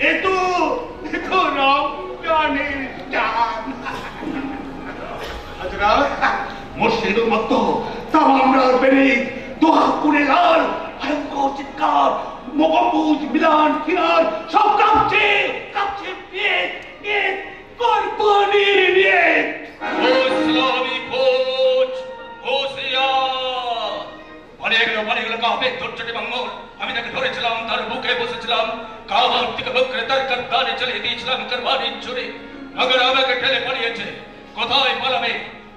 এ তো রমজানের চাঁদ। হযরত মুর্শিদুল মত তামামরার বেরে দোহা করে লাল ভয়ঙ্কর চিৎকার, মগবুজ মিলান কিনার সব কাঁপছে কাঁপছে। পেট কোরবানির নিয়ত। ইসলামী ফৌজ হোশিয়ার! পালিয়ে গেল কাফের চটচটে বাঙ্গল। আমি তাকে ধরেছিলাম, তার বুকে বসেছিলাম, কাবার থেকে বকরে তার কান্দারে চলে দিয়েছিলাম কুরবানির ছুরি। মগর আমাকে ঠেলে পালিয়েছে। কোথায় পালাবে?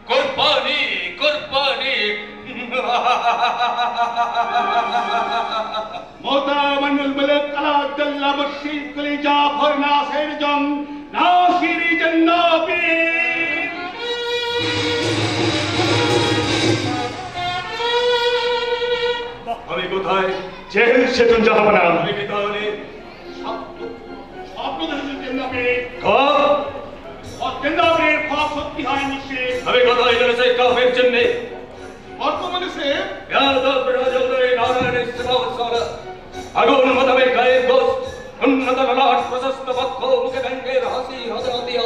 কোরবানি কোরবানি। মোতামানুল মালিক আলাউদ্দিন বশির কলি জাফর নাসির জং নাসিরি জান্নাবি। আমি কোথায়? জেল সেতুন জাহাপানা। আমি কি তাহলে স্বপ্ন দেখেছেন জান্নাবি? জান্নাবের খাপ সত্যি হয় নিশ্চিত। আমি কোথায় গেছে কাফের জন্য? বর্তমানে সে আগুন মোতাবেক গায়ের গোস্ত, উন্নত ললাট, প্রশস্ত বক্ষ, মুখে ব্যঙ্গের হাসি হজরতীয়।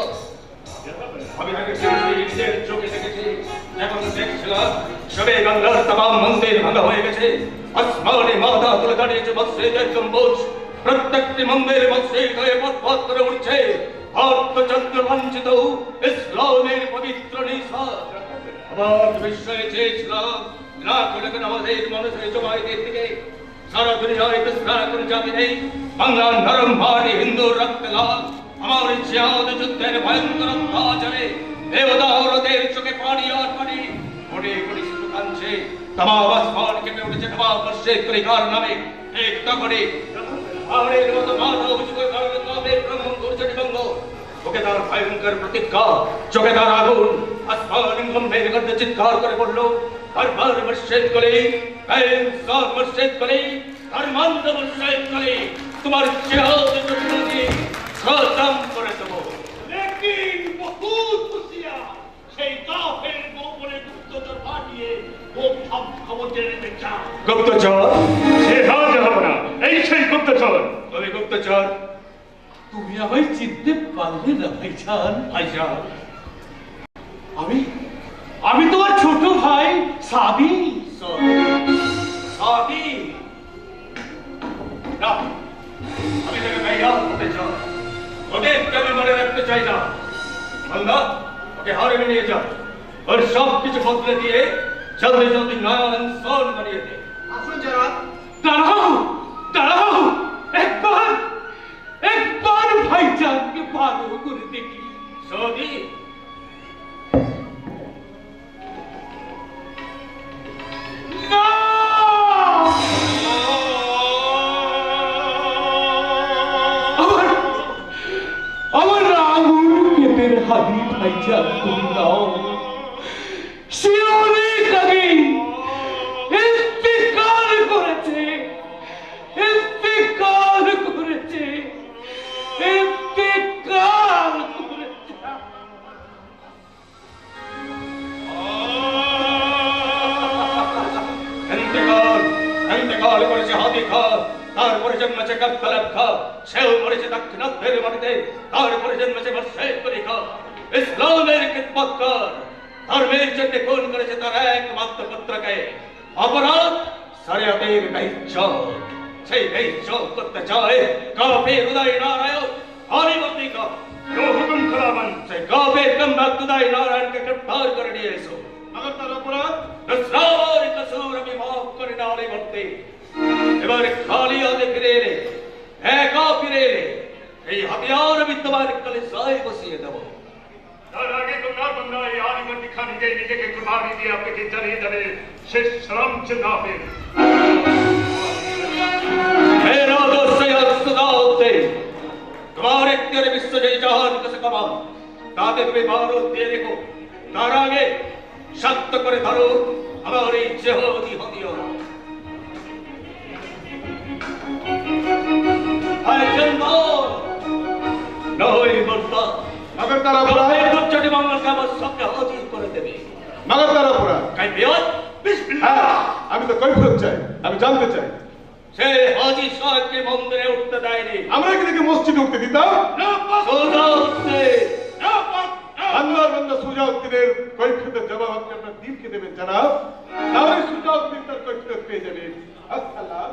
আমি তাকে নিজের চোখে দেখেছি। এখন দেখছিলাম সবে গঙ্গার তামাম মন্দির ভাঙা হয়ে গেছে। আসমানে মাথা তুলে দাঁড়িয়েছে মসজিদের গম্বুজ। প্রত্যেকটি মন্দির মসজিদ হয়ে পথ করে উঠছে। ভক্তচন্দ্র বঞ্চিত ইসলামের পবিত্র নিশান। আবার বিস্ময়ে চেয়েছিলাম না করে আমাদের মানুষের জমায়েতের দিকে। সারা দুনিয়ায় বিস্তার করে যাবে নেই। বাংলার নরম মাটি হিন্দুর রক্তে লাল। আমার জিহাদ যুদ্ধের ভয়ঙ্কর অত্যাচারে দেবতা ওদের চোখে পানি আর পানি। কোটি কোটি শিশু কাঁদছে। তামাম আসমান কেঁপে উঠেছে নবাব মসজিদ কলিকার নামে। এক তখনই পাহাড়ের মতো মাথা উঁচু করে দাঁড়ানো কাফের ভ্রমণ করছে বঙ্গ। চোখে তার ভয়ঙ্কর প্রতিজ্ঞা, চোখে তার আগুন। আসমান গম্ভীর গর্জে চিৎকার করে পড়ল, বারবার মসজিদ কলি, ইনসান মসজিদ কলি, ধর্মান্ধ মসজিদ কলি, তোমার জিহাদ যুদ্ধকে খতম করে দেব। লেকিন বহুত খুশিয়া সেই কাফের গোপনে গুপ্তচর পাঠিয়ে গোপ সব খবর জেনে নিতে চাও। গুপ্তচর সে হাজ হবে না, এই সেই গুপ্তচর। তবে গুপ্তচর, তুমি আমায় চিনতে পারলে না ভাইজান? ভাইজান, আমি তোমার ছোট ভাই সাদি। সাদি না, আমি তাকে ভাইয়া হতে চাই। ওদের আমি মনে রাখতে চাই না। বান্দা, ওকে হারে নিয়ে যাও, ওর সব কিছু বদলে দিয়ে জলদি জলদি নয়া ইনসান বানিয়ে দে। আসুন যারা দাঁড়াও, দাঁড়াও, একবার ভাইজানকে ভালো করে দেখি। সৌদি, না! আমার আঙুল পেটের হাদি ভাইজান তুমি দাও। সে অনেক আগে ইন্তেকাল করেছে, ইন্তেকাল করেছে, ইন্তেকাল করেছে। ইন্তেকাল করেছে হাদি খান, তারপরে জন্মেছে কাকতালাব খান, সেও মরেছে দাক্ষিণাত্যের মাটিতে, তারপরে জন্মেছে বর্ষের করি খান। ইসলামের খিদমত কর, ধর্মের জন্য খুন করেছে তার একমাত্র পুত্রকে। অপরাধ শরিয়তের বেইজ্জত, সেই বেইজ্জত করতে চায় কাফের উদয় নারায়ণ হরিমতি খান। जो हुकुम खुदावन। সেই কাফের কমবख्त উদয় নারায়ণকে গ্রেফতার করে নিয়ে এসো। আবার তার অপরাধ নসরার কসুর আমি মাফ করে নালে মরতে। এবার খালি হাতে ফিরে এলে, একা ফিরে এলে, এই হাতিয়ার আমি তোমার কলিজায় বসিয়ে দেবো। তার আগে তোমরা তোমরা এই আলিমতি খান নিজেকে কুরবানি দিয়ে আপনাকে জানিয়ে দেবে শেষ সালাম চিন্তাবে। मेरा दोस्त खुदा होते तुम्हारे तेरे विश्व जय जहान कसे कमान ताते तुम्हें भारत দিয়ে দেখো, তার আগে শক্ত করে ধরো আমার এই জেহাদি হাতিয়ার। হায় জন্মার নয় বলতা, মগর তার অপরাধ তোমাদের দুচ্চটি বাংলাকে আমার সামনে হাজির করে দেবে। মগর তার অপরাধ কাইফিয়ত বিসমিল্লাহ। হ্যাঁ, আমি তো কৈফিয়ত চাই, আমি জানতে চাই। সে হাজি সাহেবকে মন্দিরে উঠতে দেয়নি। আমরা কি দেখি মসজিদে উঠতে দিতাম? সোজা উঠতে আল্লাহর বান্দা সুজাউদ্দিনের কৈফিয়তের জবাব আপনি আপনার দিনকে দেবেন জানাব, তাহলে সুজাউদ্দিন তার কৈফিয়ত পেয়ে যাবে। আসসালাম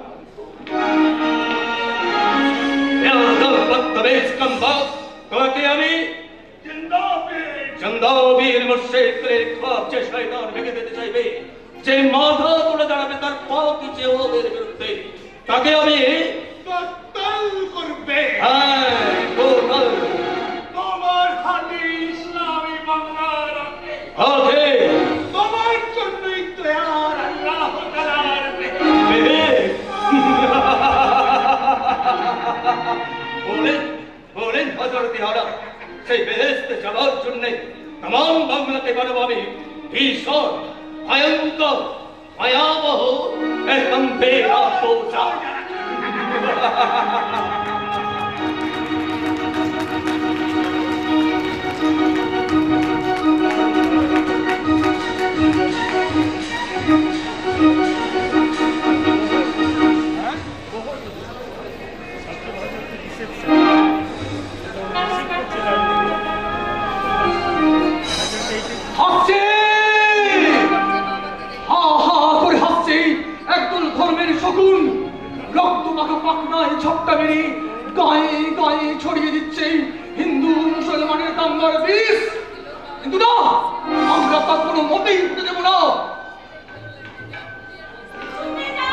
তোমাকে আমি চন্দাবীর মুর্শিদের খাপ যে শয়তান ভেঙে দিতে চাইবে, যে মাথা তুলে দাঁড়াবে তার পা পিছে ওদের বিরুদ্ধে, তাকে আমি কত্তল করবে। হ্যাঁ, কত্তল। তোমার হাতে ইসলামী বাংলার হাতে তোমার জন্যই তৈয়ার আল্লাহ তাআলার মেহের। বলেন হযরত আলা, সেই বেহেশতে যাওয়ার জন্য तमाम বাংলাকে বানাবো আমি ভীষণ ভয়ঙ্কর ভয়াবহ একদম বেরাপোষা। হাসছে, হা হা করে হাসছে একদল ধর্মের শকুন, রক্ত মাখা পাখনায় ঝটকা মেরে গায়ে গায়ে ছড়িয়ে দিচ্ছে হিন্দু মুসলমানের দাঙ্গার বিষ। কিন্তু না, আমরা তা কোনো মতেই হতে দেব না। ছুটে যা,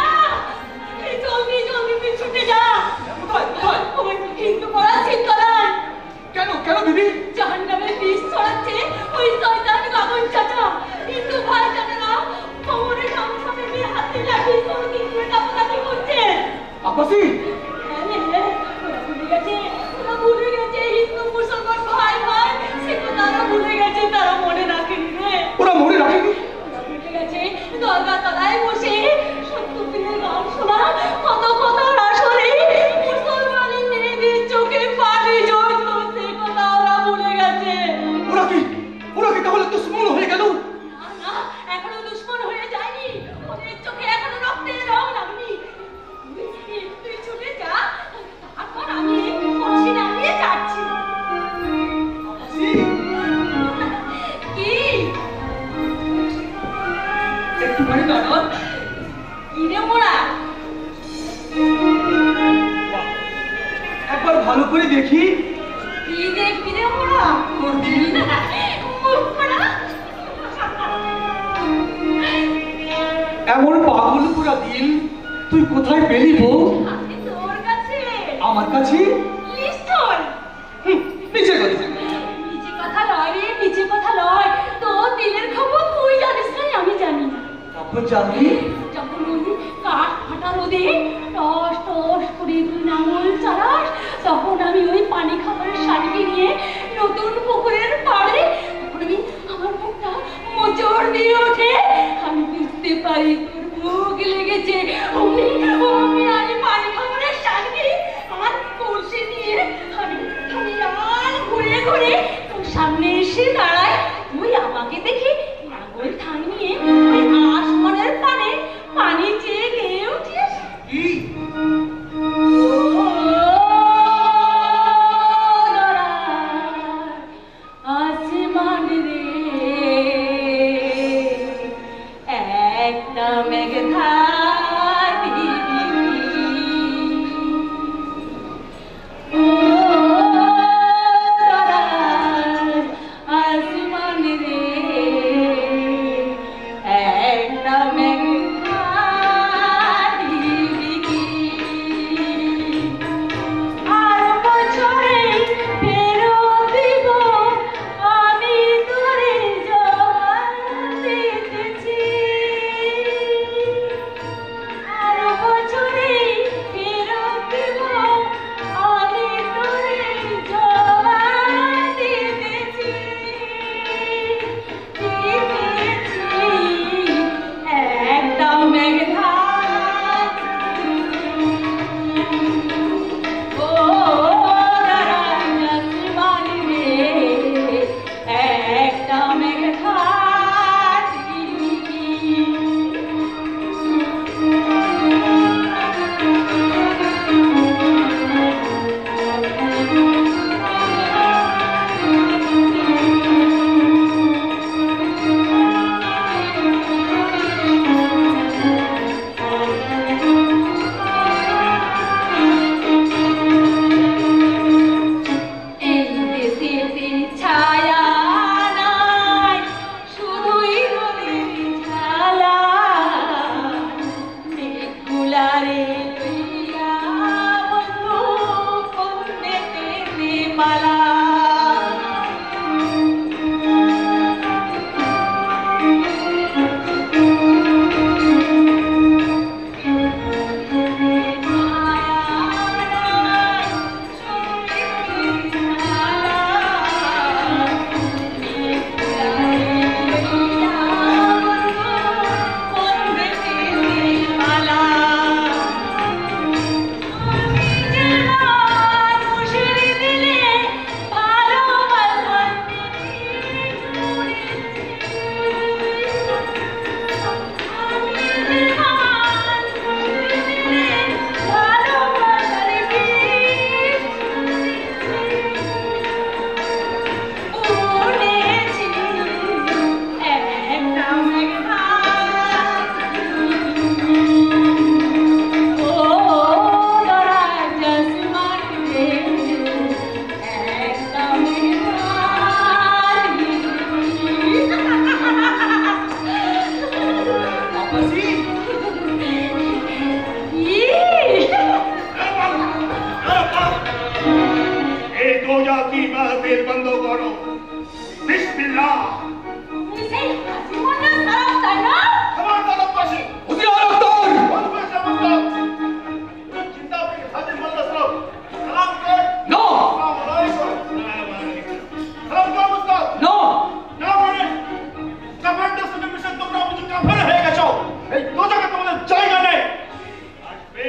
এই জলদি জলদি তুই ছুটে যা। কোথায় কোথায়? ওই হিন্দু পড়া শীতকালায় কেন কেন দিদি? জাহান্নামের বিষ ছড়াচ্ছে ওই শয়তান গাগন চাচা। হিন্দু ভাই জানেরা খবরের সামনে নিয়ে হাতে লাঠি করে কিন্তু দাপাদাপি করছে। আব্বাসি, ওরা ভুলে গেছে হিন্দু মুসলমান ভাই ভাই, সে তো তারা ভুলে গেছে, তারা মনে রাখেনি রে। ওরা মনে রাখেনি? কারণ কিরে মোড়া একবার ভালো করে দেখি। কি দেখবি রে মোড়া তোর দিল মুখ মোড়া এমন পাগল পুরা দিল তুই কোথায় পেলি বউ? আমি তোর কাছে আমার কাছে? লিস্টন নিচে কথা। নিচে কথা লয় রে নিচে কথা লয় তোর দিলের খবর তুই জানিস না আমি জানি না কখন জানলি? যখন ওই কাঠ ফাটা রোদে টস টস করে তুই নাঙল চালাস তখন আমি ওই পানি খাবারের শাড়ি নিয়ে নতুন পুকুরের পাড়ে তখন আমি আমার মুখটা মোচড় দিয়ে ওঠে আমি বুঝতে পারি তোর মুখ লেগেছে অমনি অমনি আমি পানি খাবারের শাড়ি আর কলসি নিয়ে আমি আমি আর ঘুরে ঘুরে তোর সামনে এসে দাঁড়াই তুই আমাকে দেখি নাঙল থামিয়ে ওই আসমানের পানে পানি চেয়ে গেয়ে উঠিস কি? আসমান রে একটা মেঘধা আসমান রে একটা মেঘধা আর বছরে ফেরত দিব আমি তোরে জবান দিতেছি আর বছরে ফেরত দিব আমি তোরে জবান দিতেছি একটা মেঘধা ও আসমান রে একটা মেঘধা এই দেশেতে ছায়া নাই শুধুই রোদের ঝালা মেঘগুলারে লইয়া বন্ধু কোন দেশেতে পালা এই দোজা কি মাহফিল বন্ধ করো। বিসমিল্লাহ। আমার তরফ পাশে হুঁশিয়ার আক্তার! বন্ধ করে সামন্ত চিন্তা করে হাজির মোল্লা সাহেব সালাম করে না! আসসালামু আলাইকুম। সালাম করে মুস্তাদ না! না মানে কমান্ডার সাথে মিশন তোমরা বুঝি কাফের হয়ে গেছো। এই দোজাকে তোমাদের জায়গা নেই। আসবে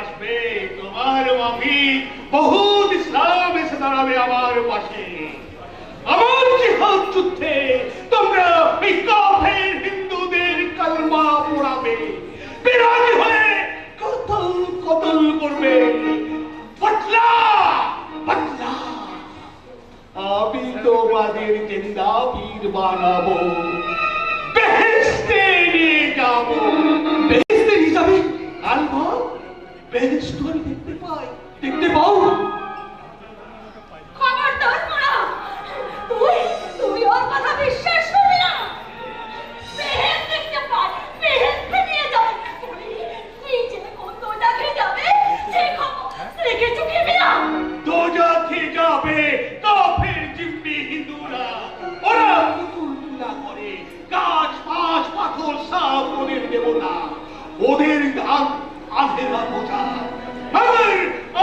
আসবে তোমার মাফি বহুত ইসলাম এসে দাঁড়াবে আমার পাশে। আমার জিহাদ যুদ্ধে তোমরা এই কাফের হিন্দুদের কালমা পড়াবে, বিরাগী হয়ে কতল কতল করবে। পাতলা পাতলা আমি তোমাদের জিন্দা পীর বানাবো, বেহেশতে নিয়ে যাবো। ছাগল সাপ ওদের দেব না, ওদের দান আধেরা বোঝা।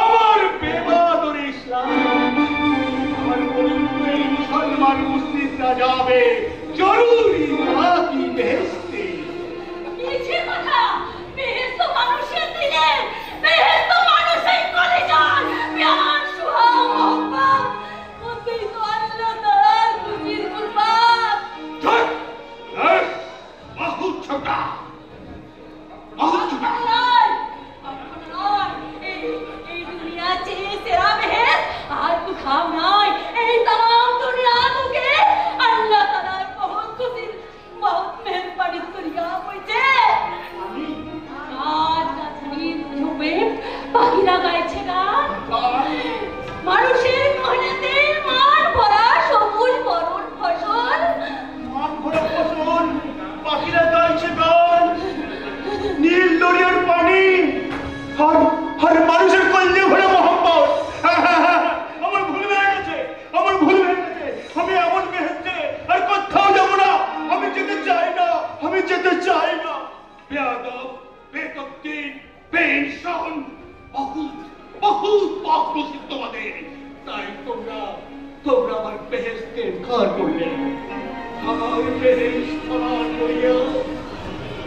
আমার বেবাদর ইসলাম, আমার পবিত্র এই মুসলমান মুসলিমরা যাবে জরুরি বাকি বেহেশতে। মিছে কথা, বেহেশত মানুষের দিলে, বেহেশত মানুষের কলিজার, প্যার, সুহা, মোহব্বত, ওতেই তো আল্লাহ তাআলার খুশির কুরবান। চুপ! বহুত ছোটা, বহুত ছোটা। এই দুনিয়া চেয়ে সেরা বেহেশত আর কোথাও নাই। এই तमाम দুনিয়া তোকে আল্লাহ তাআলার বহুত খুশির, বহুত মেহেরবানির করিয়া হইছে। আর গাছালির ঝোপে পাখিরা গাইছে গান, মানুষের মনেতে মান ভরা সবুজ বরণ ফসল। মান ভরা ফসল, পাখিরা গাইছে গান, নীল দরিয়ার পানি, আর মানুষের কল্যাণে ভরা মোহাম্মদ। আমার ভুল হয়ে গেছে, আমার ভুল হয়ে গেছে। আমি এমন বেহেশতে আর কোথাও যাব না। আমি যেতে চাই না, আমি যেতে চাই না। বেয়াদব, বেতকদিন, বেইনসান, বহুত বহুত পাপ নসিব তোমাদের। তাই তোমরা আমার বেহেশতের ঘর করলে। আমার বেহেশত সোনার করিয়া,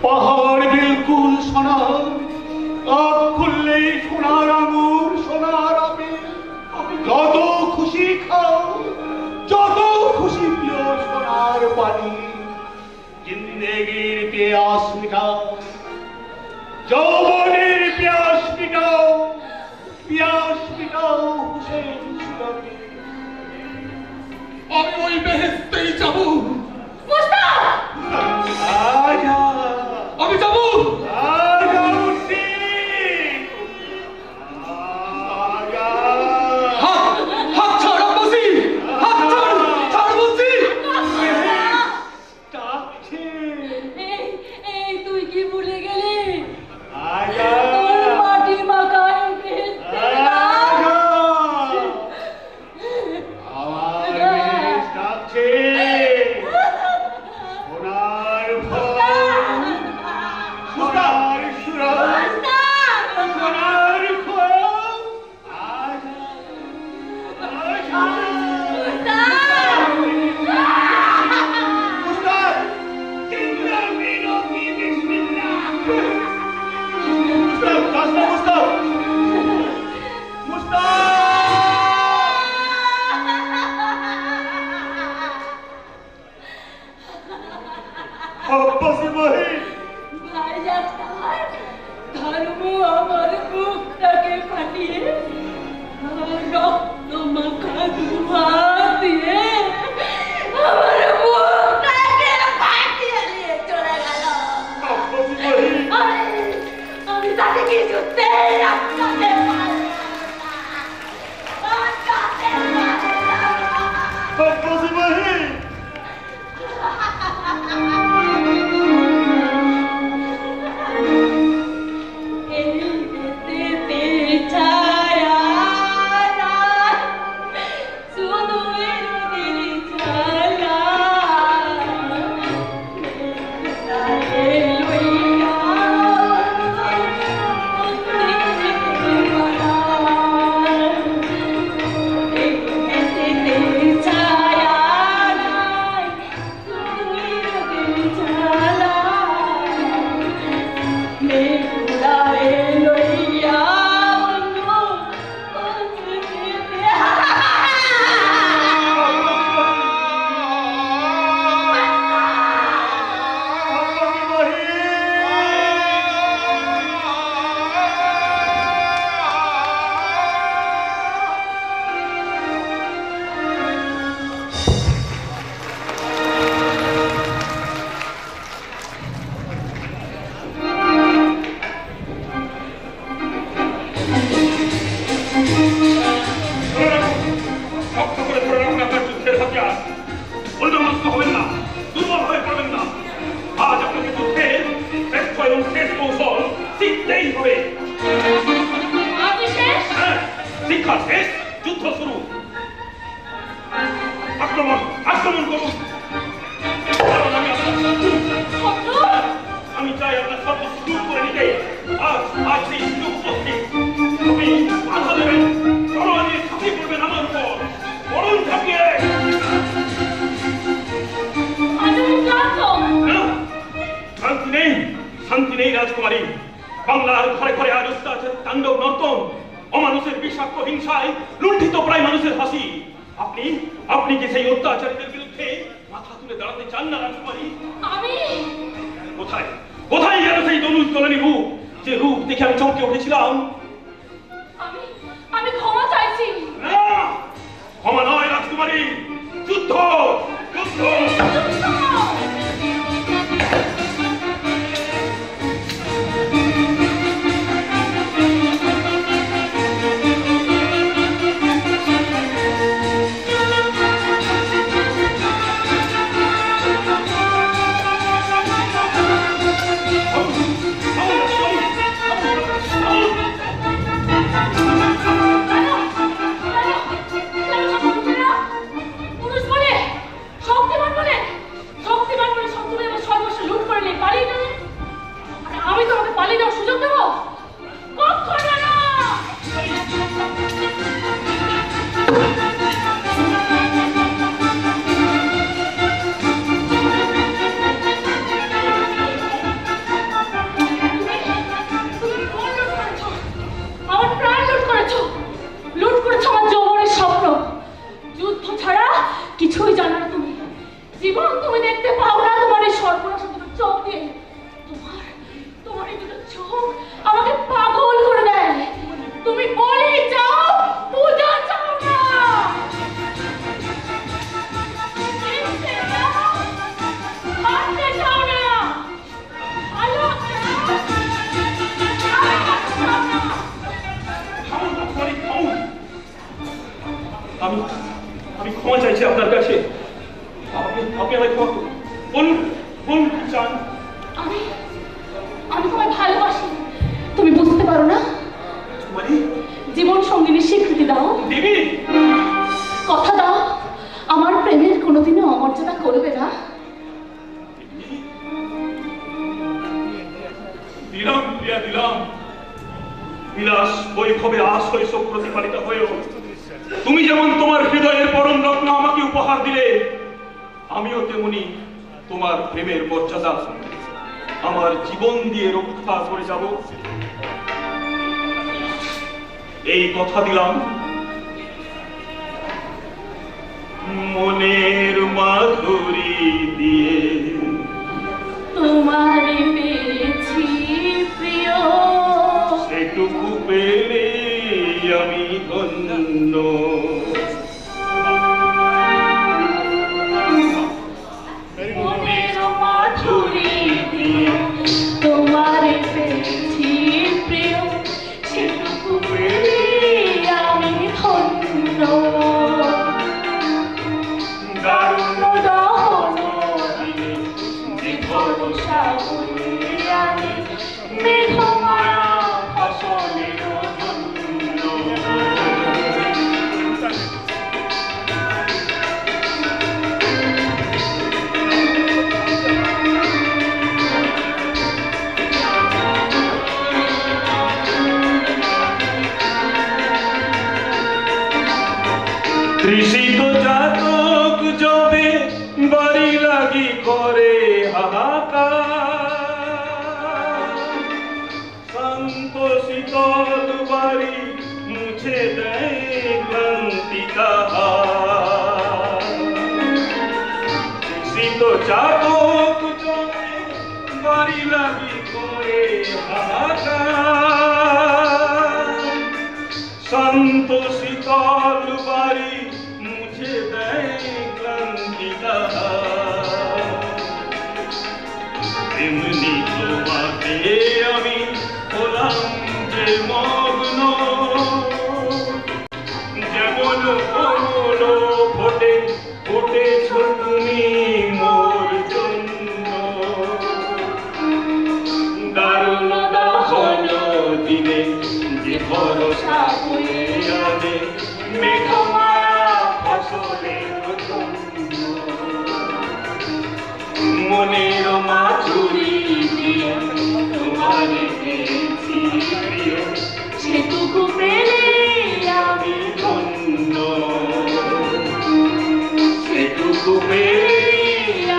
পাহাড় বিলকুল সোনা, আখ খুললেই সোনার আঙুর, সোনার আপেল। যত খুশি খাও, যত খুশি পিও সোনার পানি। জিন্দেগির পিয়াস মিটাও, যৌবনের পিয়াস মিটাও, পিয়াস মিটাও হুসেন সুরভি। আমি ওই বেহেশতেই যাব, মুস্তাফা, আজা, আমি যাব। আজা মুর্শিদ, আজা। হাত হাত ছাড় আব্বাসি, হাত ছাড়, ছাড় বলছি। ডাকছে, এই তুই কি ভুলে গেলি? আজা, তোর মাটি মাখা এই বেহেশতের নাম। আজা। আমার বেশ ডাকছে, সোনার ফল, সোনার সুরজ, সোনার ফল। আজা, আজা। মুস্তাফ, জিন্দা মিনতি বিসমিল্লাহ। মুস্তাফ, কাসনা মুস্তাফ, মুস্তাফ। আব্বাসি ভাই, ভাই ডাক্তার, ধর্ম আমার বুকটাকে ফাটিয়ে রক্ত মাখা ধোঁয়া দিয়ে আমার বুকটাকে ফাটিয়ে দিয়ে চলে গেল। আব্বাসি ভাই, আমি তাকে কিছুতে রাখতে পারি না। আব্বাসি ভাই। শিক্ষা শেষ, যুদ্ধ শুরু। আক্রমণ, আক্রমণ করুন। কত শান্তি নেই রাজকুমারী। বাংলার ঘরে ঘরে আজ অত্যাচার তাণ্ডব নর্তন, অমানুষের বিষাক্ত হিংসায় লুণ্ঠিত প্রায় মানুষের হাসি। আপনি আপনি কি সেই অত্যাচারীদের বিরুদ্ধে মাথা তুলে দাঁড়াতে চান না রাজকুমারী? আমি কোথায় কোথায় গেল সেই দনুজ দলনী রূপ, যে রূপ দেখে আমি চমকে উঠেছিলাম? আমি আমি ক্ষমা চাইছি। না, ক্ষমা নয় রাজকুমারী, যুদ্ধ যুদ্ধ। আমি ক্ষমা চাইছি আপনার কাছে। আপনি আমায় ক্ষমা করুন। বলুন বলুন কি চান? আমি আমি তোমায় ভালোবাসি, তুমি বুঝতে পারো না? মানে জীবন সঙ্গিনীর স্বীকৃতি দাও দেবী, কথা দাও আমার প্রেমের কোনোদিনও অমর্যাদা করবে না। দিলাম প্রিয়া দিলাম। বিলাস বৈভবে আশ শৈশব প্রতিফলিত হয়েও তুমি যেমন তোমার হৃদয়ের পরম রত্ন আমাকে উপহার দিলে, আমিও তেমনি তোমার প্রেমের মর্যাদা আমার জীবন দিয়ে রক্ষা করে যাব, এই কথা দিলাম। মনের মাধুরী দিয়ে তোমারে পেয়েছি প্রিয়, সেটুকু পেলে আমি ধন্য। মনের মাধুরী দিয়ে তোমারে পেয়েছি প্রিয়, সেটুকু পেলে আমি ধন্য। দারুণ দহন দিনে যে ভরসা বয়ে আনে, মেঘমালা ফসলের জন্য। তৃষিত জাতক যবে বাড়ি লাগি করে হাহাকার, শান্ত শীতল বাড়ি মুছে দেয় ক্লান্তি তাহার। তৃষিত জাতক যবে বাড়ি লাগি করে হাহাকার, শান্ত শীতল বাড়ি মুছে দেয় ক্লান্তি তাহার। তেমনি তোমাকে আমি হলাম যে মগ্ন, যেমন কমল ফোটে ফুটেছ তুমি মোর জন্য। দারুণ দহন দিনে যে ভরসা বয়ে আনে, মেঘমালা ফসলের জন্য। মনের মাধুরী দিয়ে তোমারে পেয়েছি প্রিয়, সেটুকু পেলে আমি ধন্য। সেটুকু পেলে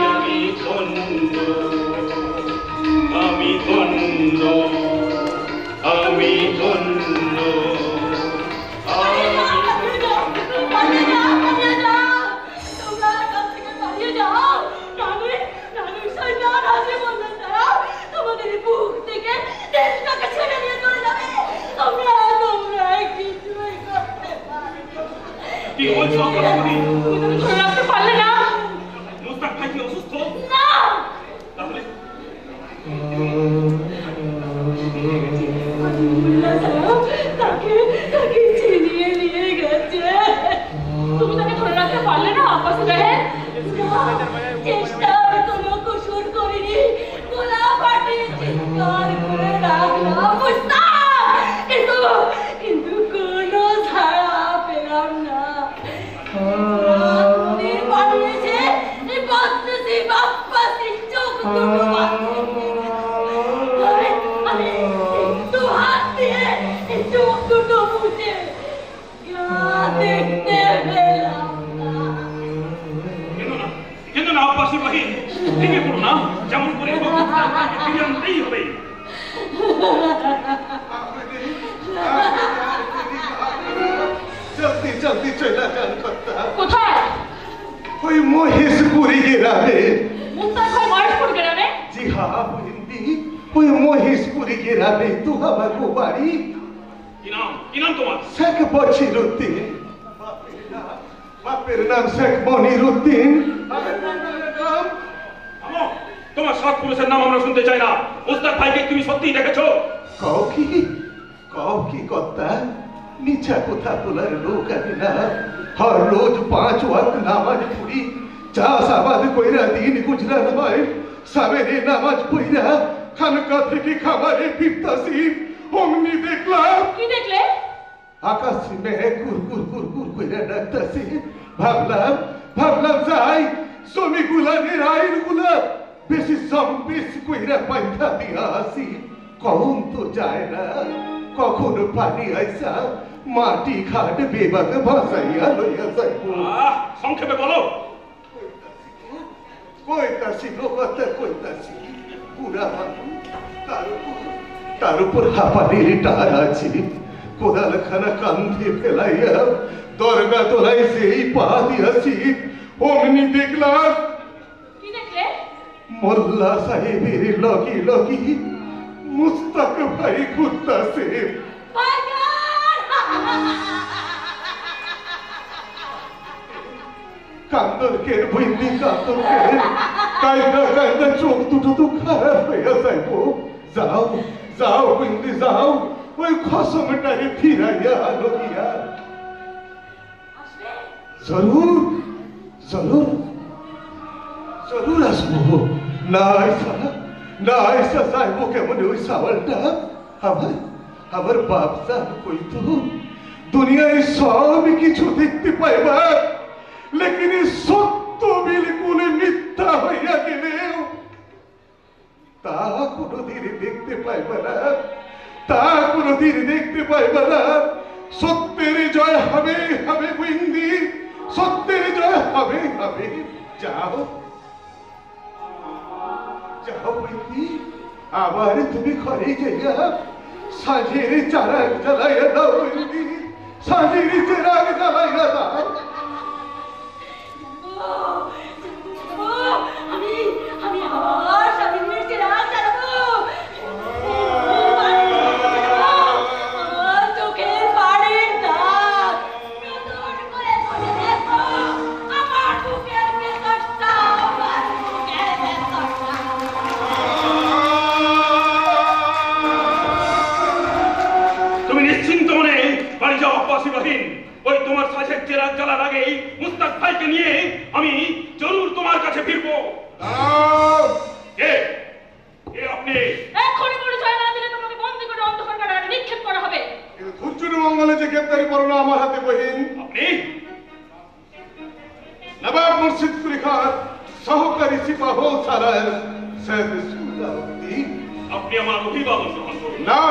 আমি ধন্য, আমি ধন্য। কি বলছো অগ্রগতি? তুমি ধরে রাখতে পারলে না? মুস্তাক ভাই কি অসুস্থ? না, তাহলে তাকে ছিনিয়ে নিয়ে গেছে। তুমি তাকে ধরে রাখতে পারলে না আব্বাস সাহেব? চেষ্টার কোনো কসুর করিনি, গলা ফাটিয়ে চিৎকার করে রাখলাম মুস্তাক, কিন্তু কোনো ছাড়া পেলাম না। রাত্রি পাঠিয়েছে এই বদনসি আব্বাসি চোখ দুটো আমি একটু হাত দিয়ে এই চোখ দুটো মুছে দেখতে পেলাম না। কেন না আব্বাসী বাহিনী ভেঙে পড়ো না, যেমন করে হোক মুস্তাক ভাইকে ফিরিয়ে আনতেই হবে। জলদি জলদি চলে যান কর্তা। কোথায়? ওই মহেশপুরি গ্রামে। মুস্তাক ভাই মহেশপুর গ্রামে? জি হ্যাঁ হিন্দি, ওই মহেশপুরি গ্রামে তো আমার বাড়ি। কি নাম তোমার? শেখ বছিরউদ্দিন। বাপের নাম শেখ মনিরউদ্দিন। আমো, তোমার সাত পুরুষের নাম আমরা শুনতে চাই না। মুস্তাক ভাইকে তুমি সত্যিই দেখেছো? কও কি কর্তা? নিচা কথা বলার লোক আমি না। হর রোজ 5 ওয়াক্ত নামাজ পড়ি, চাষাবাদ কইরা দিন গুজরান হয়। সাবেরে নামাজ পড়িরা খানকা থেকে খাবারে ফিরতাছি, অমনি দেখলাম কি দেখলে? আকাশে মেঘ কুর কইরা ডাকতাছে। ভাবলাম যাই জমিগুলা নিরাইলগুলা বেশি কইরা পাইথা দিয়া আসি। কখন তো যায় না, কখন পানি আইসা মাটি খাট বেবাক ভাসাইয়া লইয়া যাইব। সংক্ষেপে বলো। কইতাছি পুরা তার উপর হাঁপানির টার আছে। কোদালখানা কান্ধে ফেলাইয়া দরগা তোলাই সেই পা দিয়াছি, অমনি দেখলাম কি দেখলে? মোল্লা সাহেবের লগি মুস্তাক ভাই ঘুরতাছে। কান্দরকে বইন্দি কান্দরকে কায়দা চোখ দুটো তো খারাপ হইয়া যাইব। যাও বইন্দি যাও, ওই খসমটারে ফিরাইয়া আলো গিয়া। আসবে? জরুর আসবো। না আইসা যাইব কেমন ওই সাওয়ালটা? আমার বাপসা কইতো দুনিয়ায় সব কিছু দেখতে পাইবা, লেকিন সত্য বিলকুল মিথ্যা হইয়া গেলেও তা কোনদিন দেখতে পাইবা না। সত্যের জয় হবে বিন্দি, সত্যের জয় হবে। যাও বিন্দি, আবার তুমি ঘরে যাইয়া সাঁঝের চারাক জ্বালাইয়া দাও বিন্দি, সাঁঝের চারাক জ্বালাইয়া দাও। আমি আবার স্বামীর চিরাগ জ্বালাবো। আমার চোখের পানির দাগ নতুন করে ধরে দেখো। আমার বুকের ভেতরটা, আমার বুকের ভেতরটা। তুমি নিশ্চিন্ত মনে বাড়ি যাও আব্বাসী বাহিন। ওই তোমার সাথে চেরাগ জ্বালার আগেই মুস্তাক ভাইকে নিয়ে আমি জরুর তোমার কাছে ফিরবো। কে আপনি? এক্ষুনি পরিচয় না দিলে তোমাকে বন্দি করে অন্ধকার কারাগারে নিক্ষেপ করা হবে। ধৈর্য মঙ্গলে যে গ্রেপ্তারি পরোয়ানা আমার হাতে বহিন। আপনি নবাব মুর্শিদপুরি খান সহকারী সিপাহ সারার শেখ সুজাউদ্দিন। আপনি আমার অভিবাদন গ্রহণ করুন। না,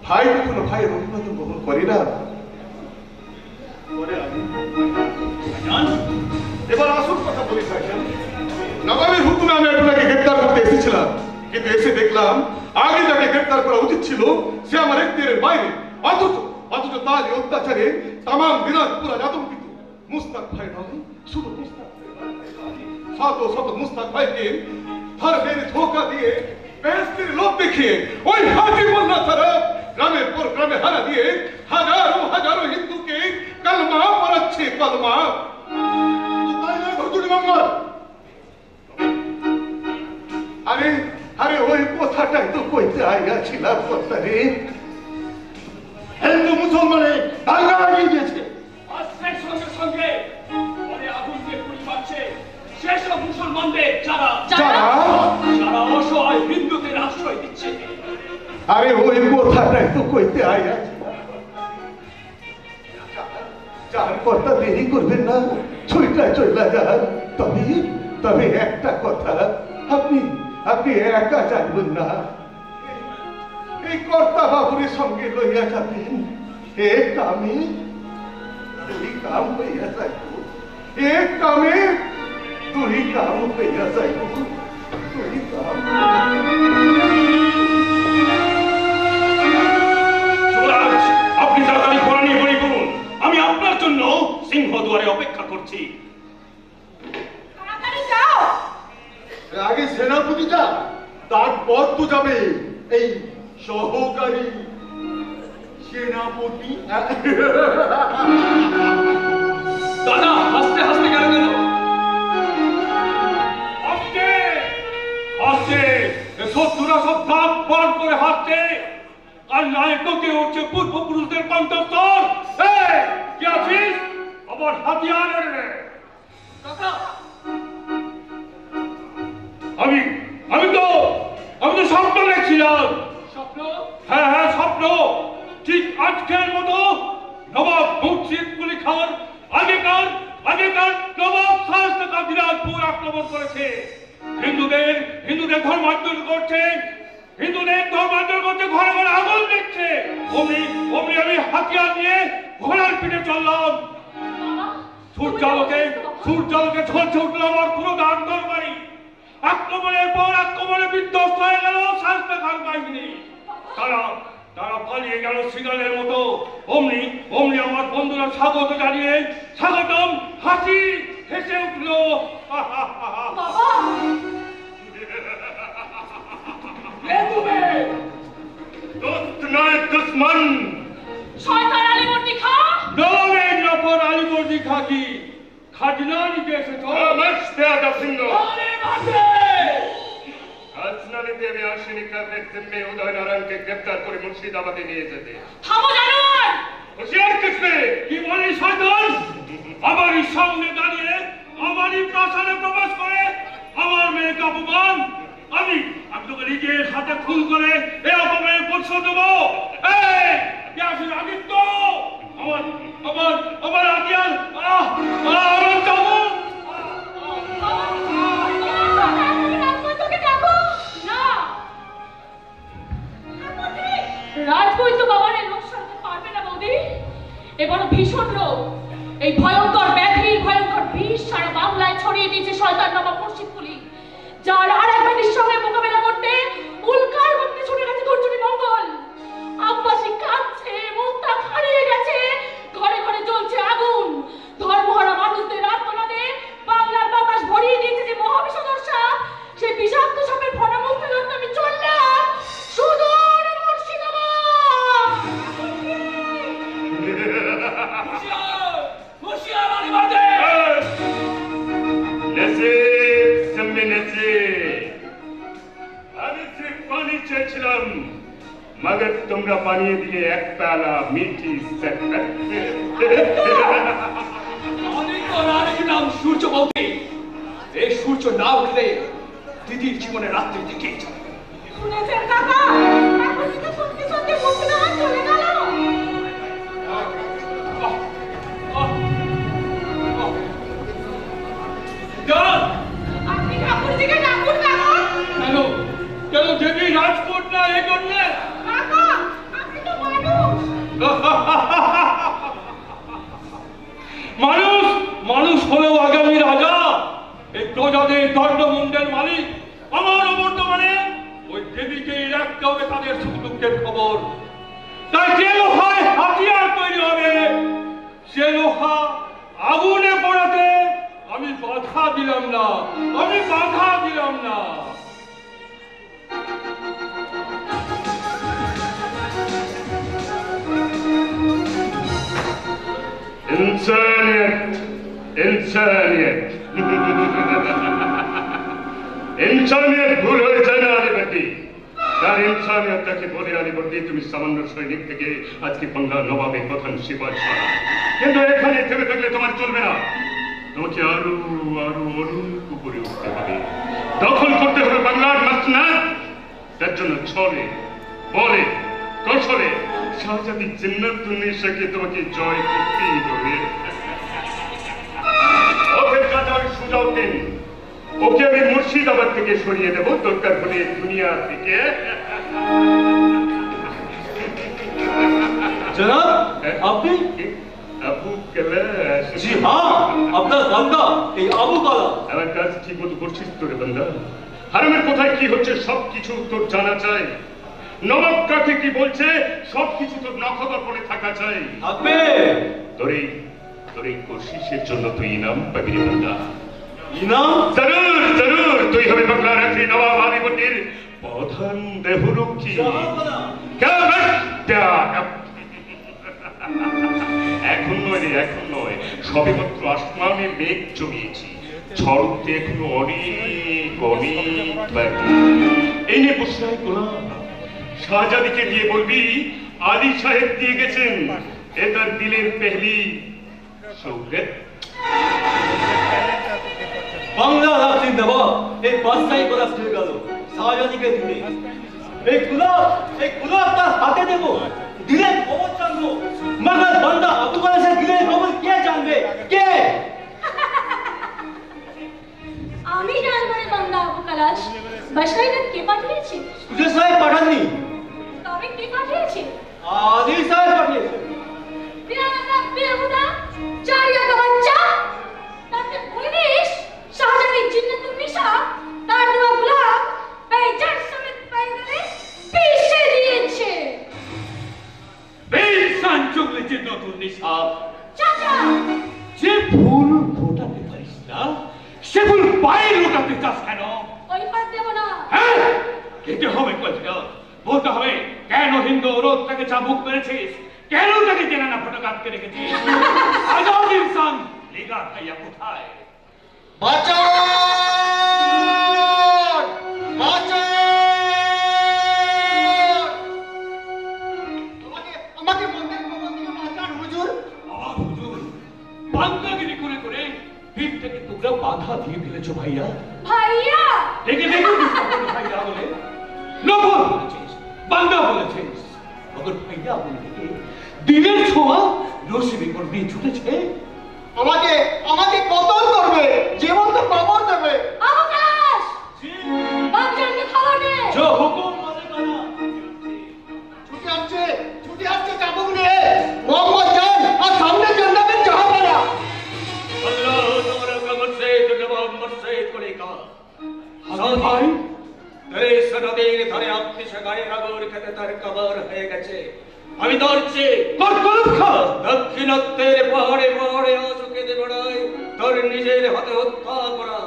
ভাই কখনো ভাইয়ের অভিবাদন গ্রহণ করি না। এবার আসল কথা বলি ভাইজান। নবাবের হুকুমে আমি আপনাকে গ্রেপ্তার করতে এসেছিলাম, কিন্তু এসে দেখলাম আগে যাকে গ্রেপ্তার করা উচিত ছিল সে আমার এখতিয়ারের বাইরে। অথচ তারই অত্যাচারে তামাম দিনাজপুর আজ আতঙ্কিত। মুস্তাক ভাই নয়, শুধু মুস্তাক শত মুস্তাক ভাইকে ধর্মের ধোঁকা দিয়ে বেহেশতের লোভ দেখিয়ে ওই হাজি মোল্লা ছাড়া গ্রামের পর গ্রামে হারা দিয়ে হাজারো হিন্দুকে কলমা পড়াচ্ছে কলমা। তাই নয় ঘটুনি মঙ্গল। আরে আরে ওই কথাটাই তো কইতে আইয়াছিলাম কর্তারে। হিন্দু মুসলমানে দাঙ্গা লাগিয়ে দিয়েছে। অস্ত্রের সঙ্গে সঙ্গে ঘরে আগুন দিয়ে পুড়ি মারছে সেসব মুসলমানদের যারা যারা অসহায় হিন্দুদের আশ্রয় দিচ্ছে। আরে ওই কথাটাই তো কইতে আইয়াছিলাম। চার কথা দেরি করবেন না, ছুইটা চইলা যান। তবে তবে একটা কথা, আপনি আপনি একা যাইবেন না, এই কর্তা বাবুরের সঙ্গে লইয়া যাবেন। এক কামে দুই কাম হইয়া যাইব, এক কামে দুই কাম হইয়া যাইব, দুই কাম। যুবরাজ, আপনি তাড়াতাড়ি ঘোড়া নিয়ে বড়ি করুন। আমি আপনার জন্য সিংহ দুয়ারে অপেক্ষা করছি। তাড়াতাড়ি যাও। আগে সেনাপতিটা, তারপর তো যাবে এই সহকারী সেনাপতি। দাদা হাসতে হাসতে গেল কেন? হাসছে হাসছে, শত্রুরা সব দাঁত বার করে হাসছে, আর নায়ককে উঠছে পূর্বপুরুষদের কণ্ঠস্বর। এই, কি আছিস? আবার হাতিয়ার এনে নে। কাকা আমি আমি তো স্বপ্ন দেখছিলাম। স্বপ্ন? হ্যাঁ হ্যাঁ, স্বপ্ন। ঠিক আজকের মতো নবাব মুর্শিদ কুলি খান আগেকার নবাব শায়েস্তা খান দিনাজপুর আক্রমণ করেছে। হিন্দুদের ধর্মান্তর করছে, ঘরে ঘরে আগুন দিচ্ছে। অমনি আমি হাতিয়ার নিয়ে ঘোড়ার পিঠে চললাম। সূর্যালোকে ঝলছে উঠল আমার পুরো দান তরবারি। আক্রমণের পর আক্রমণে বিধ্বস্ত হয়ে গেল শায়েস্তা খান বাহিনী। তারা পালিয়ে গেল সিগালের মতো। অমনি আমার বন্ধুরা স্বাগত জানিয়ে স্বাগতম হাসি হেসে উঠল। বাবা, দোস্ত নয় দুশ্মন। শয়তান আলীবর্দী খাঁ। নবাবের নফর আলীবর্দী খাঁ কি খাজনা নিতে এসেছো? আমি আসিনি কাদের জিম্মে উদয়নারায়ণকে গ্রেফতার করে মুর্শিদাবাদে নিয়ে যেতে। থামো জানোয়ার। হুঁশিয়ার কিসে? কি বলি শয়তান? আমারই সামনে দাঁড়িয়ে আমারই প্রাসাদে প্রবেশ করে আমার মেয়েকে অপমান। আমি তোকে নিজের হাতে খুন করে এ অপমানের প্রতিশোধ দেবো। এই ইয়াসির আদিত্য, আমার হাতিয়ার, আমার চাবুক। রাজবৈদ্য বাবারে লোক সারতে পারবে না বৌদি। এবার ভীষণ রোগ, এই ভয়ঙ্কর ব্যাধির ভয়ঙ্কর বিষ সারা বাংলায় ছড়িয়ে দিয়েছে শয়তান নবাব মুর্শিদ কুলি, যার আর এক ব্যাধির সঙ্গে মোকাবেলা করতে উল্কার গতিতে ছুটে গেছে গর্জনী মঙ্গল। আব্বাসী কাঁদছে, মুস্তাক হারিয়ে গেছে, ঘরে ঘরে জ্বলছে আগুন। ধর্মহারা মানুষদের আত্মনাদে বাংলার বাতাস ভরিয়ে দিয়েছে যে মহাবিষধর সাপ, সেই বিষাক্ত সাপের ফনা মুক্তি ধরতে আমি চললাম সুদূর মুর্শিদাবাদ। হুঁশিয়ার আলীবর্দী! আমি সির্ফ পানি চেয়েছিলাম, মগর তোমরা বানিয়ে দিলে এক প্যালা মিঠি শরবত। অনেক নাম সূর্য বলতে, এই সূর্য না উঠলে দিদির জীবনে রাত্রি থেকে যাবে। শুনেছেন কাকা, এখন তো সত্যি সত্যি মুর্শিদাবাদ চলে গেল। আপনি ঠাকুরজিকে ডাকুন কাকা। কেন দেবী রাজপুত না এই জন্যে? কাকা, আপনি তো মানুষ। মানুষ হলেও আগামী রাজা, এই প্রজাদের দণ্ডমুণ্ডের মালিক। আমার বর্তমানে ওই দেবীকে রাখতে হবে তাদের সুখ দুঃখের খবর। তাই যে লোহায় হাতিয়ার তৈরি হবে, সে লোহা আগুনে পড়াতে আমি বাধা দিলাম না। ইনসানিয়ত ইনসানিয়ত ইনসানিয়ত ভুল হয়ে যায় না আলিবর্দি। তার ইনসানিয়তটাকে বলে আলিবর্দি তুমি সামান্য সৈনিক থেকে আজকে বাংলা নবাবে প্রধান সিপাহী। কিন্তু এখানে থেমে থাকলে তোমার চলবে না, তোমাকে আরো আরো অনেক উপরে উঠতে হবে, দখল করতে হবে বাংলার মাসনাদ। তার জন্য ছলে বলে কৌশলে শাহজাদি জিন্নাতুন্নিসাকে তোমাকে জয় করতেই হবে। ওদের কাছে আমি সুযোগ দিন, ওকে আমি মুর্শিদাবাদ থেকে সরিয়ে দেবো, দরকার হলে দুনিয়া থেকে। জনাব আপনি? আবু কালাস। জি হ্যাঁ, আপনার বান্দা এই আবু কালাস। আমার কাজ ঠিক মতো করছিস তোরে বান্দা? হারামের কোথায় কি হচ্ছে সব কিছু তোর জানা চাই, নবাব কাকে কি বলছে সব কিছু তোর নখবর করে থাকা চাই। থাকবে। তোর এই কোশিশের জন্য তুই ইনাম পাবি রে বান্দা। ইনাম? জরুর জরুর, তুই হবে বাংলার আখরি নবাব আলিবর্দির প্রধান দেহরক্ষী। এখন নয় রে, এখন নয়, সবে মাত্র আসমানে মেঘ জমিয়েছি, ঝড় উঠতে এখনো অনেক অনেক বাকি। এই নিয়ে বসরাই গোলাম শাহজাদিকে দিয়ে বলবি আলী সাহেব দিয়ে গেছেন, এ তার দিলের পেহলি সৌগত। বাংলা রাত্রি নবাব এই বাদশাহী গোলাপ ছেড়ে গেল শাহজাদিকে দিলে। এই গোলাপ তার হাতে দেব, দিলের খবর জানবো, মগর বান্দা আবু কালাসের দিলের খবর কে জানবে? কে? আমি জানবো রে বাংলা আবু কালাস, বাসাইটা কে পাঠিয়েছে? সুজয় সাহেব পাঠাননি, তবে কে পাঠিয়েছে? আদিল সাহেব পাঠিয়েছে। বেহুদা চারিয়া का बच्चा, তাকে বলে দিস শাহজাদি জিন্নাতুন্নিসা তার দেওয়া গোলাপ বেজার সমেত পাই গেলে পিষে দিয়েছে। বেইনসান চুগলি জিন্নাতুন্নিসা, চাচা যে ফুল ফোটাতে পারিস না সে ফুল পায়ে লুটাতে চাস কেন? ওই পাত দেব না। হ্যাঁ, খেতে হবে কথা, বলতে হবে কেন হিন্দু রোদ তাকে চাবুক মেরেছিস, কেন তাকে জেনানা ফটো কাটকে রেখেছিস? আজাদ ইনসান লিগা ভাইয়া কোথায়? আমাকে মন্দির ভবন থেকে বাঁচান হুজুর। আর হুজুর বান্দাগিরি করে করে ভিড় থেকে তোমরা বাধা দিয়ে দিয়েছো ভাইয়া। ভাইয়া দেখে দেখে ভাইয়া বলে নবর বলেছিস, বান্দা বলেছিস, মগর ভাইয়া বলে দেখে দিনের ছোঁয়া রশিদের উপর দিয়ে ছুটেছে। আমাকে কতল করবে, জীবন তো কবর দেবে। আবু কালাস বাপজানকে খবর দে। जो हुकुम मालिकाना ছুটি আসছে চাবুক নিয়ে। মোহাম্মদ জান আর সামনে জান্নাতের জাহাপানা। अल्लाह तुम्हारा कमर से जो नवाब मर्सेद को लेकर হাসান ভাই, तेरे सनदीर धरे अपनी सगाई रगोर कहते तार कबर है गचे আমি তোর চেয়ে তোর কলম খা। দক্ষিণাত্যের পাহাড়ে পাহাড়ে আজকে দে বড়াই তোর নিজের হাতে হত্যা করা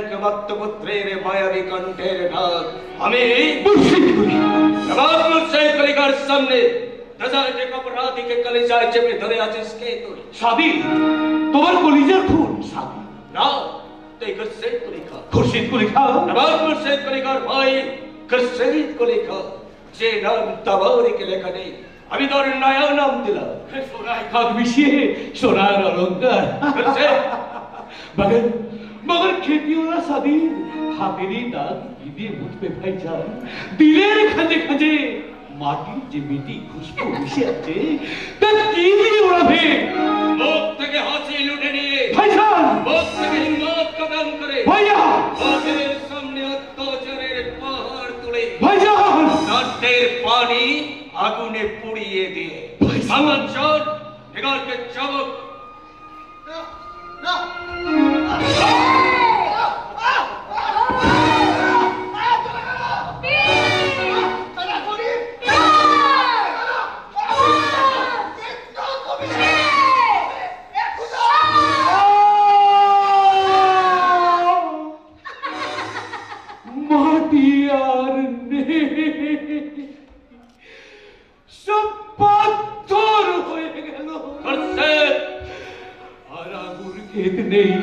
একমাত্র পুত্রের মায়াবী কণ্ঠের ডাক আমি মুর্শিদ করি নবাব মুর্শিদ কলিকার সামনে দজাতে কপরাধি के कलेजाয় চেপে ধরে আছিস কে তুই? সাদি, তোমার কলিজার খুন সাদি। না তুই খুরশেদ কলিকা, খুরশিদ কলিখা নবাব মুর্শিদ কলিকার ভাই খুরশেদ কলিকা, যে নাম তাবারিকে লেখা নেই আমি তোর নয়া নাম দিলাম। সোনায় খাদ মিশিয়ে সোনার অলঙ্কার। मगर मगर खेतीওয়ালা সাদি হাতেরই দাগ দিয়ে মুছবে ভাইজান, দিলের খাঁজে খাঁজে মাটির যে মিটি খুশবু মিশে আছে তা কি দিয়ে ওড়াবে? মুখ থেকে হাসি লুটে নিয়ে ভাইজান, মুখ থেকে হিম্মত কদম করে ভাইয়া, বাঘের সামনে অত্যাচারের পাহাড় তুলে ভাইজান, নাটের পানি আগুনে পুড়িয়ে দিয়ে আমার চোট এগারকে চাবক মাটি আর নেই, সব পাথর হয়ে গেল। হরসেদ নেই,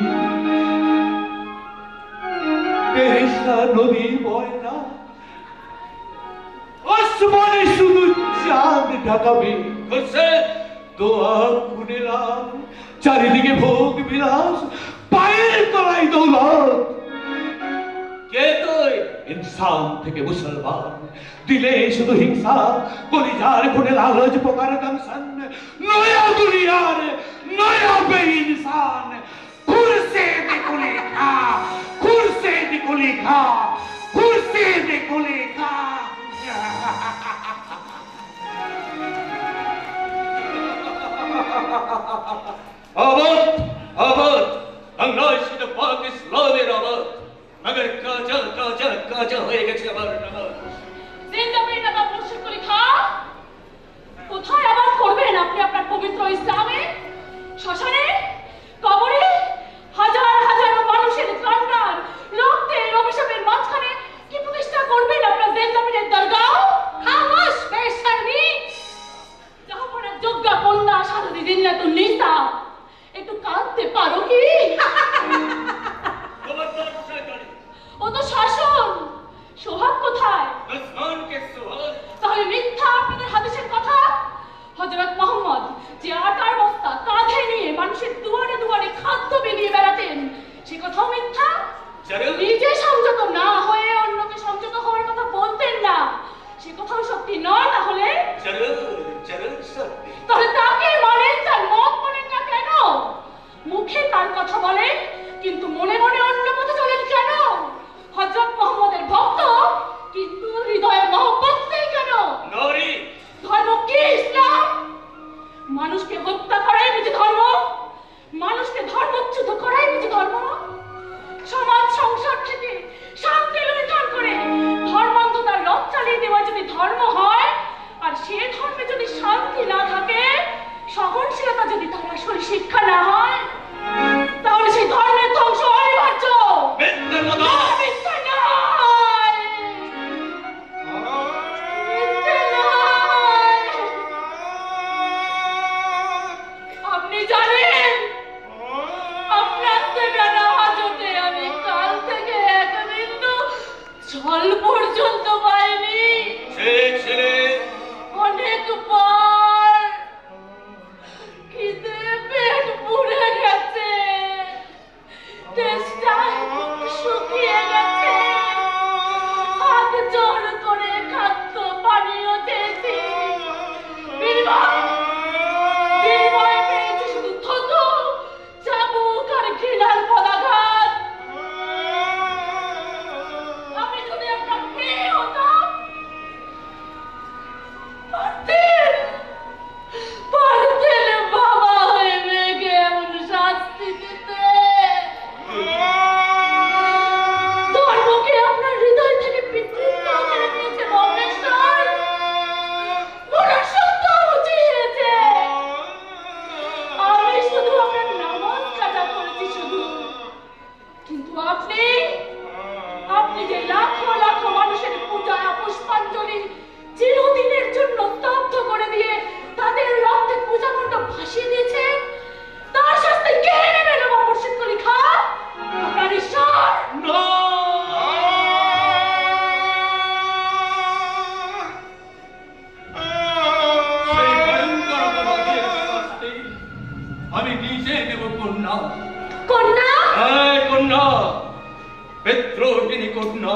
তেরেসা নদী বয় না, আসমানে শুধু চাঁদ ঢাকাবে। দোয়া খুনেলাম, চারিদিকে ভোগ বিলাস, পায়ের তলায় দৌলত। কে তুই? ইনসান থেকে মুসলমান, দিলে শুধু হিংসা, কলিজার খুনে লালচ পোকার দংশন, নয়া দুনিয়ার নয়া বেইনসান। খুরসে দেখো লেখা, খুরসে দেখো লেখা, খুরসে দেখো লেখা। आबाद आबाद বাংলায় শুধু পাক ইসলামের আবাদ, মগর কাজা কাজা কাজা হয়ে গেছে আমার নামাজ। জিন্দাবাদ নবাব মুর্শিদ কুলি খাঁ, কোথায় আবাদ করবেন আপনি আপনার পবিত্র ইসলামে? শ্মশানে, কবরে, হাজার হাজারো মানুষের কান্নার রক্তের অভিশাপের মাঝখানে কি প্রতিষ্ঠা করবেন আপনার জিন্দাবাদের দরগাহ? খামোশ বেশরমি, জাহাপনা যোগ্য কন্যা সাধুদি জিন্নাতুন নিসা, একটু কাঁদতে পারো কি? খবরদার শয়তানি, ও তো শাসন, সোহাগ কোথায়? আসমান কে সুহাগ। তাহলে মিথ্যা আপনাদের হাদিসের কথা? হযরত মুহাম্মদ যে আটার বস্তা কাঁধে নিয়ে মানুষের দুয়ারে দুয়ারে খাদ্য বিলিয়ে বেড়াতেন, সে কথাও মিথ্যা? জরুর নিজে সংযত না হয়ে অন্যকে সংযত হওয়ার কথা বলতেন না, সে কথাও সত্যি নয়। তাহলে জরুর জরুর সত্যি। তাহলে তাকে মানেন, তার মত মানেন না কেন? মুখে তার কথা বলেন কিন্তু মনে মনে অন্য পথে চলেন কেন? হযরত মুহাম্মদের ভক্ত কিন্তু হৃদয়ে মহব্বত নেই কেন? নারী ধর্ম কি? ইসলাম। মানুষকে হত্যা করাই বুঝি ধর্ম? মানুষকে ধর্মচ্যুত করাই বুঝি ধর্ম? সমাজ সংসার থেকে শান্তি লুণ্ঠন করে ধর্মান্ধতার রথ চালিয়ে দেওয়া যদি ধর্ম হয়, আর সে ধর্মে যদি শান্তি না থাকে, সহনশীলতা যদি তার আসল শিক্ষা না হয়, তাহলে সেই ধর্মের ধ্বংস অনিবার্য। মিথ্যে কথা। মিথ্যে নয়, মিথ্যে নয়। আপনি জানেন আপনার সেখানে হাজতে আমি কাল থেকে এক বিন্দু জল পর্যন্ত পাইনি। সে ছেলে অনেকবার খিদে পেট পুড়ে গেছে, তেষ্টায় বুক শুকিয়ে গেছে, হাত জোর করে খাদ্য পানীয় চেয়েছি, বিনিময়ে পেয়েছি শুধু থুতু, চাবুক আর ঘৃণার পদাঘাত। আমি যদি আপনার মেয়ে হতাম, পারতেন বাবা হয়ে মেয়েকে এমন শাস্তি দিতে? ধর্মকে আপনার হৃদয় থেকে বিকৃত করে দিয়েছে মহেশ্বর, মনুষ্যত্ব বুঝিয়েছে। আমি শুধু আপনার নামাজ কাজা করেছি শুধু, কিন্তু আপনি যে লাখো লাখো মানুষের পূজা পুষ্পাঞ্জলি চিরদিনের জন্য স্তব্ধ করে দিয়ে তাদের রক্তে পূজা মণ্ডপ ভাসিয়ে দিয়েছেন, তার শাস্তি কে নেবে নবাব মুর্শিদ কুলি খাঁ? আপনার ঈশ্বর। সেই ভয়ঙ্কর অপরাধের শাস্তি আমি নিজে নেব কন্যা। কন্যা? এই কন্যা, বিদ্রোহিনী কন্যা,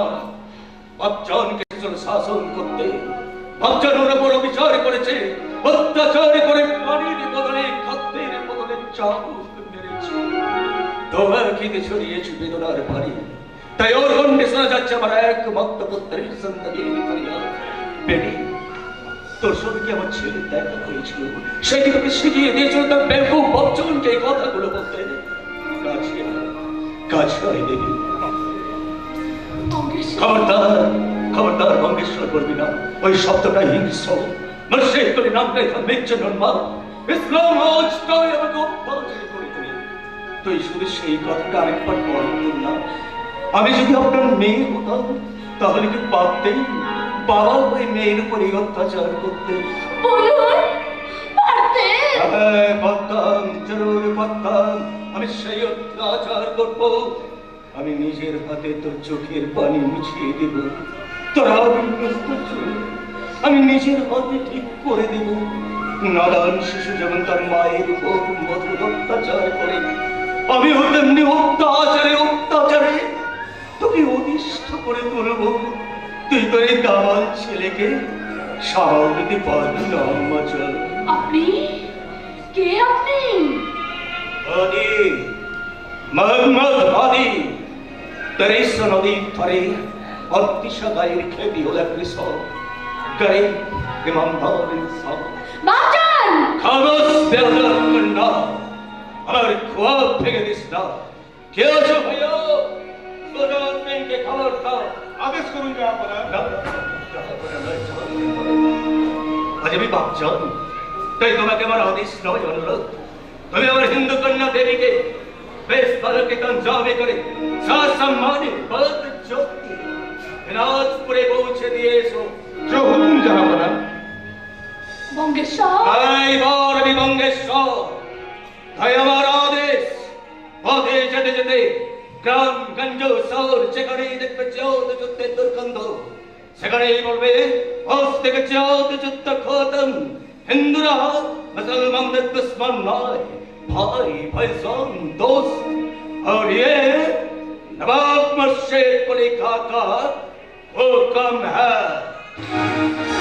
বাচ্চানকে শাসন করতে, বাচ্চানোর উপর অবিচার করেছে, অত্যাচার করে পানির বদলে খাদ্যের বদলে চাবুক মেরেছে, দোয়া খিদে ছড়িয়েছে বেদনার পানি। তাই ওর গন্ডে শোনা যাচ্ছে আমার একমাত্র পুত্রের সন্তানের ফরিয়াদ। বেটি, তোর সঙ্গে কি আমার ছেলে দেখা হয়েছিল? সেই তোকে শিখিয়ে দিয়েছিল তার বেকুব বাচ্চানকে এই কথাগুলো বলতে। কাছে আয় দেবী। খবরদার খবরদার মঙ্গেশ্বর করবি না, ওই শব্দটা হিংস্র। মুর্শিদ কুলি নামটাই থাকবে জন্মা। ইসলাম আজ তাই আমাকে অভ্যাস করে তুলি। তুই শুধু সেই কথাটা আরেকবার বল না। আমি যদি আপনার মেয়ে হতাম, তাহলে কি পারতেই বাবা ওই মেয়ের উপর অত্যাচার করতে? বলুন, পারতেন? হ্যাঁ করতাম, জরুর করতাম। আমি সেই অত্যাচার করব, আমি নিজের হাতে তোর চোখের পানি মুছিয়ে দেব, তোর আবির্ভূত চোখ আমি নিজের হাতে ঠিক করে দেব। নাদান শিশু যেমন তার মায়ের উপর মধুর অত্যাচার করে, আমিও তেমনি অত্যাচারে অত্যাচারে তোকে অতিষ্ঠ করে তুলব। তুই করে দামাল ছেলেকে সামাল দিতে পারবি না আম্মা চল। আপনি কে আপনি? আদি মোহাম্মদ আদি, তেরেসা নদীর ধারে অতিশাদায়ের খেতি হলে কৃষক, গরিব ইমানদার ইনসান। বাপজান! খামোশ বেয়াদব কন্যা, আমার খোয়াব ভেঙে দিস না। কে আছো ভাইয়া? সোজা ট্রেনকে খবর দাও। আদেশ করুন জাহাপনা। আজ আমি বাপজান, তাই তোমাকে আমার আদেশ নয় অনুরোধ। তুমি আমার হিন্দু কন্যা দেবীকে বেশ ভালোকে কঞ্জামে করে সম্মানে দিনাজপুরে পৌঁছে দিয়ে এসো। হুকুম জাহাপনা। বঙ্গেশ্বর! এইবার আমি বঙ্গেশ্বর, তাই আমার আদেশ, পথে যেতে যেতে গ্রাম গঞ্জ শহর যেখানেই দেখবে চৌদ যুদ্ধের দুর্গন্ধ, সেখানেই বলবে আজ থেকে চৌদ যুদ্ধ খতম। হিন্দুরা মুসলমানদের দুশ্মন নয়, ভাই ভাইজান दोस्त। और ये नवाब मुर्शिद कुली खाका हुक्म है।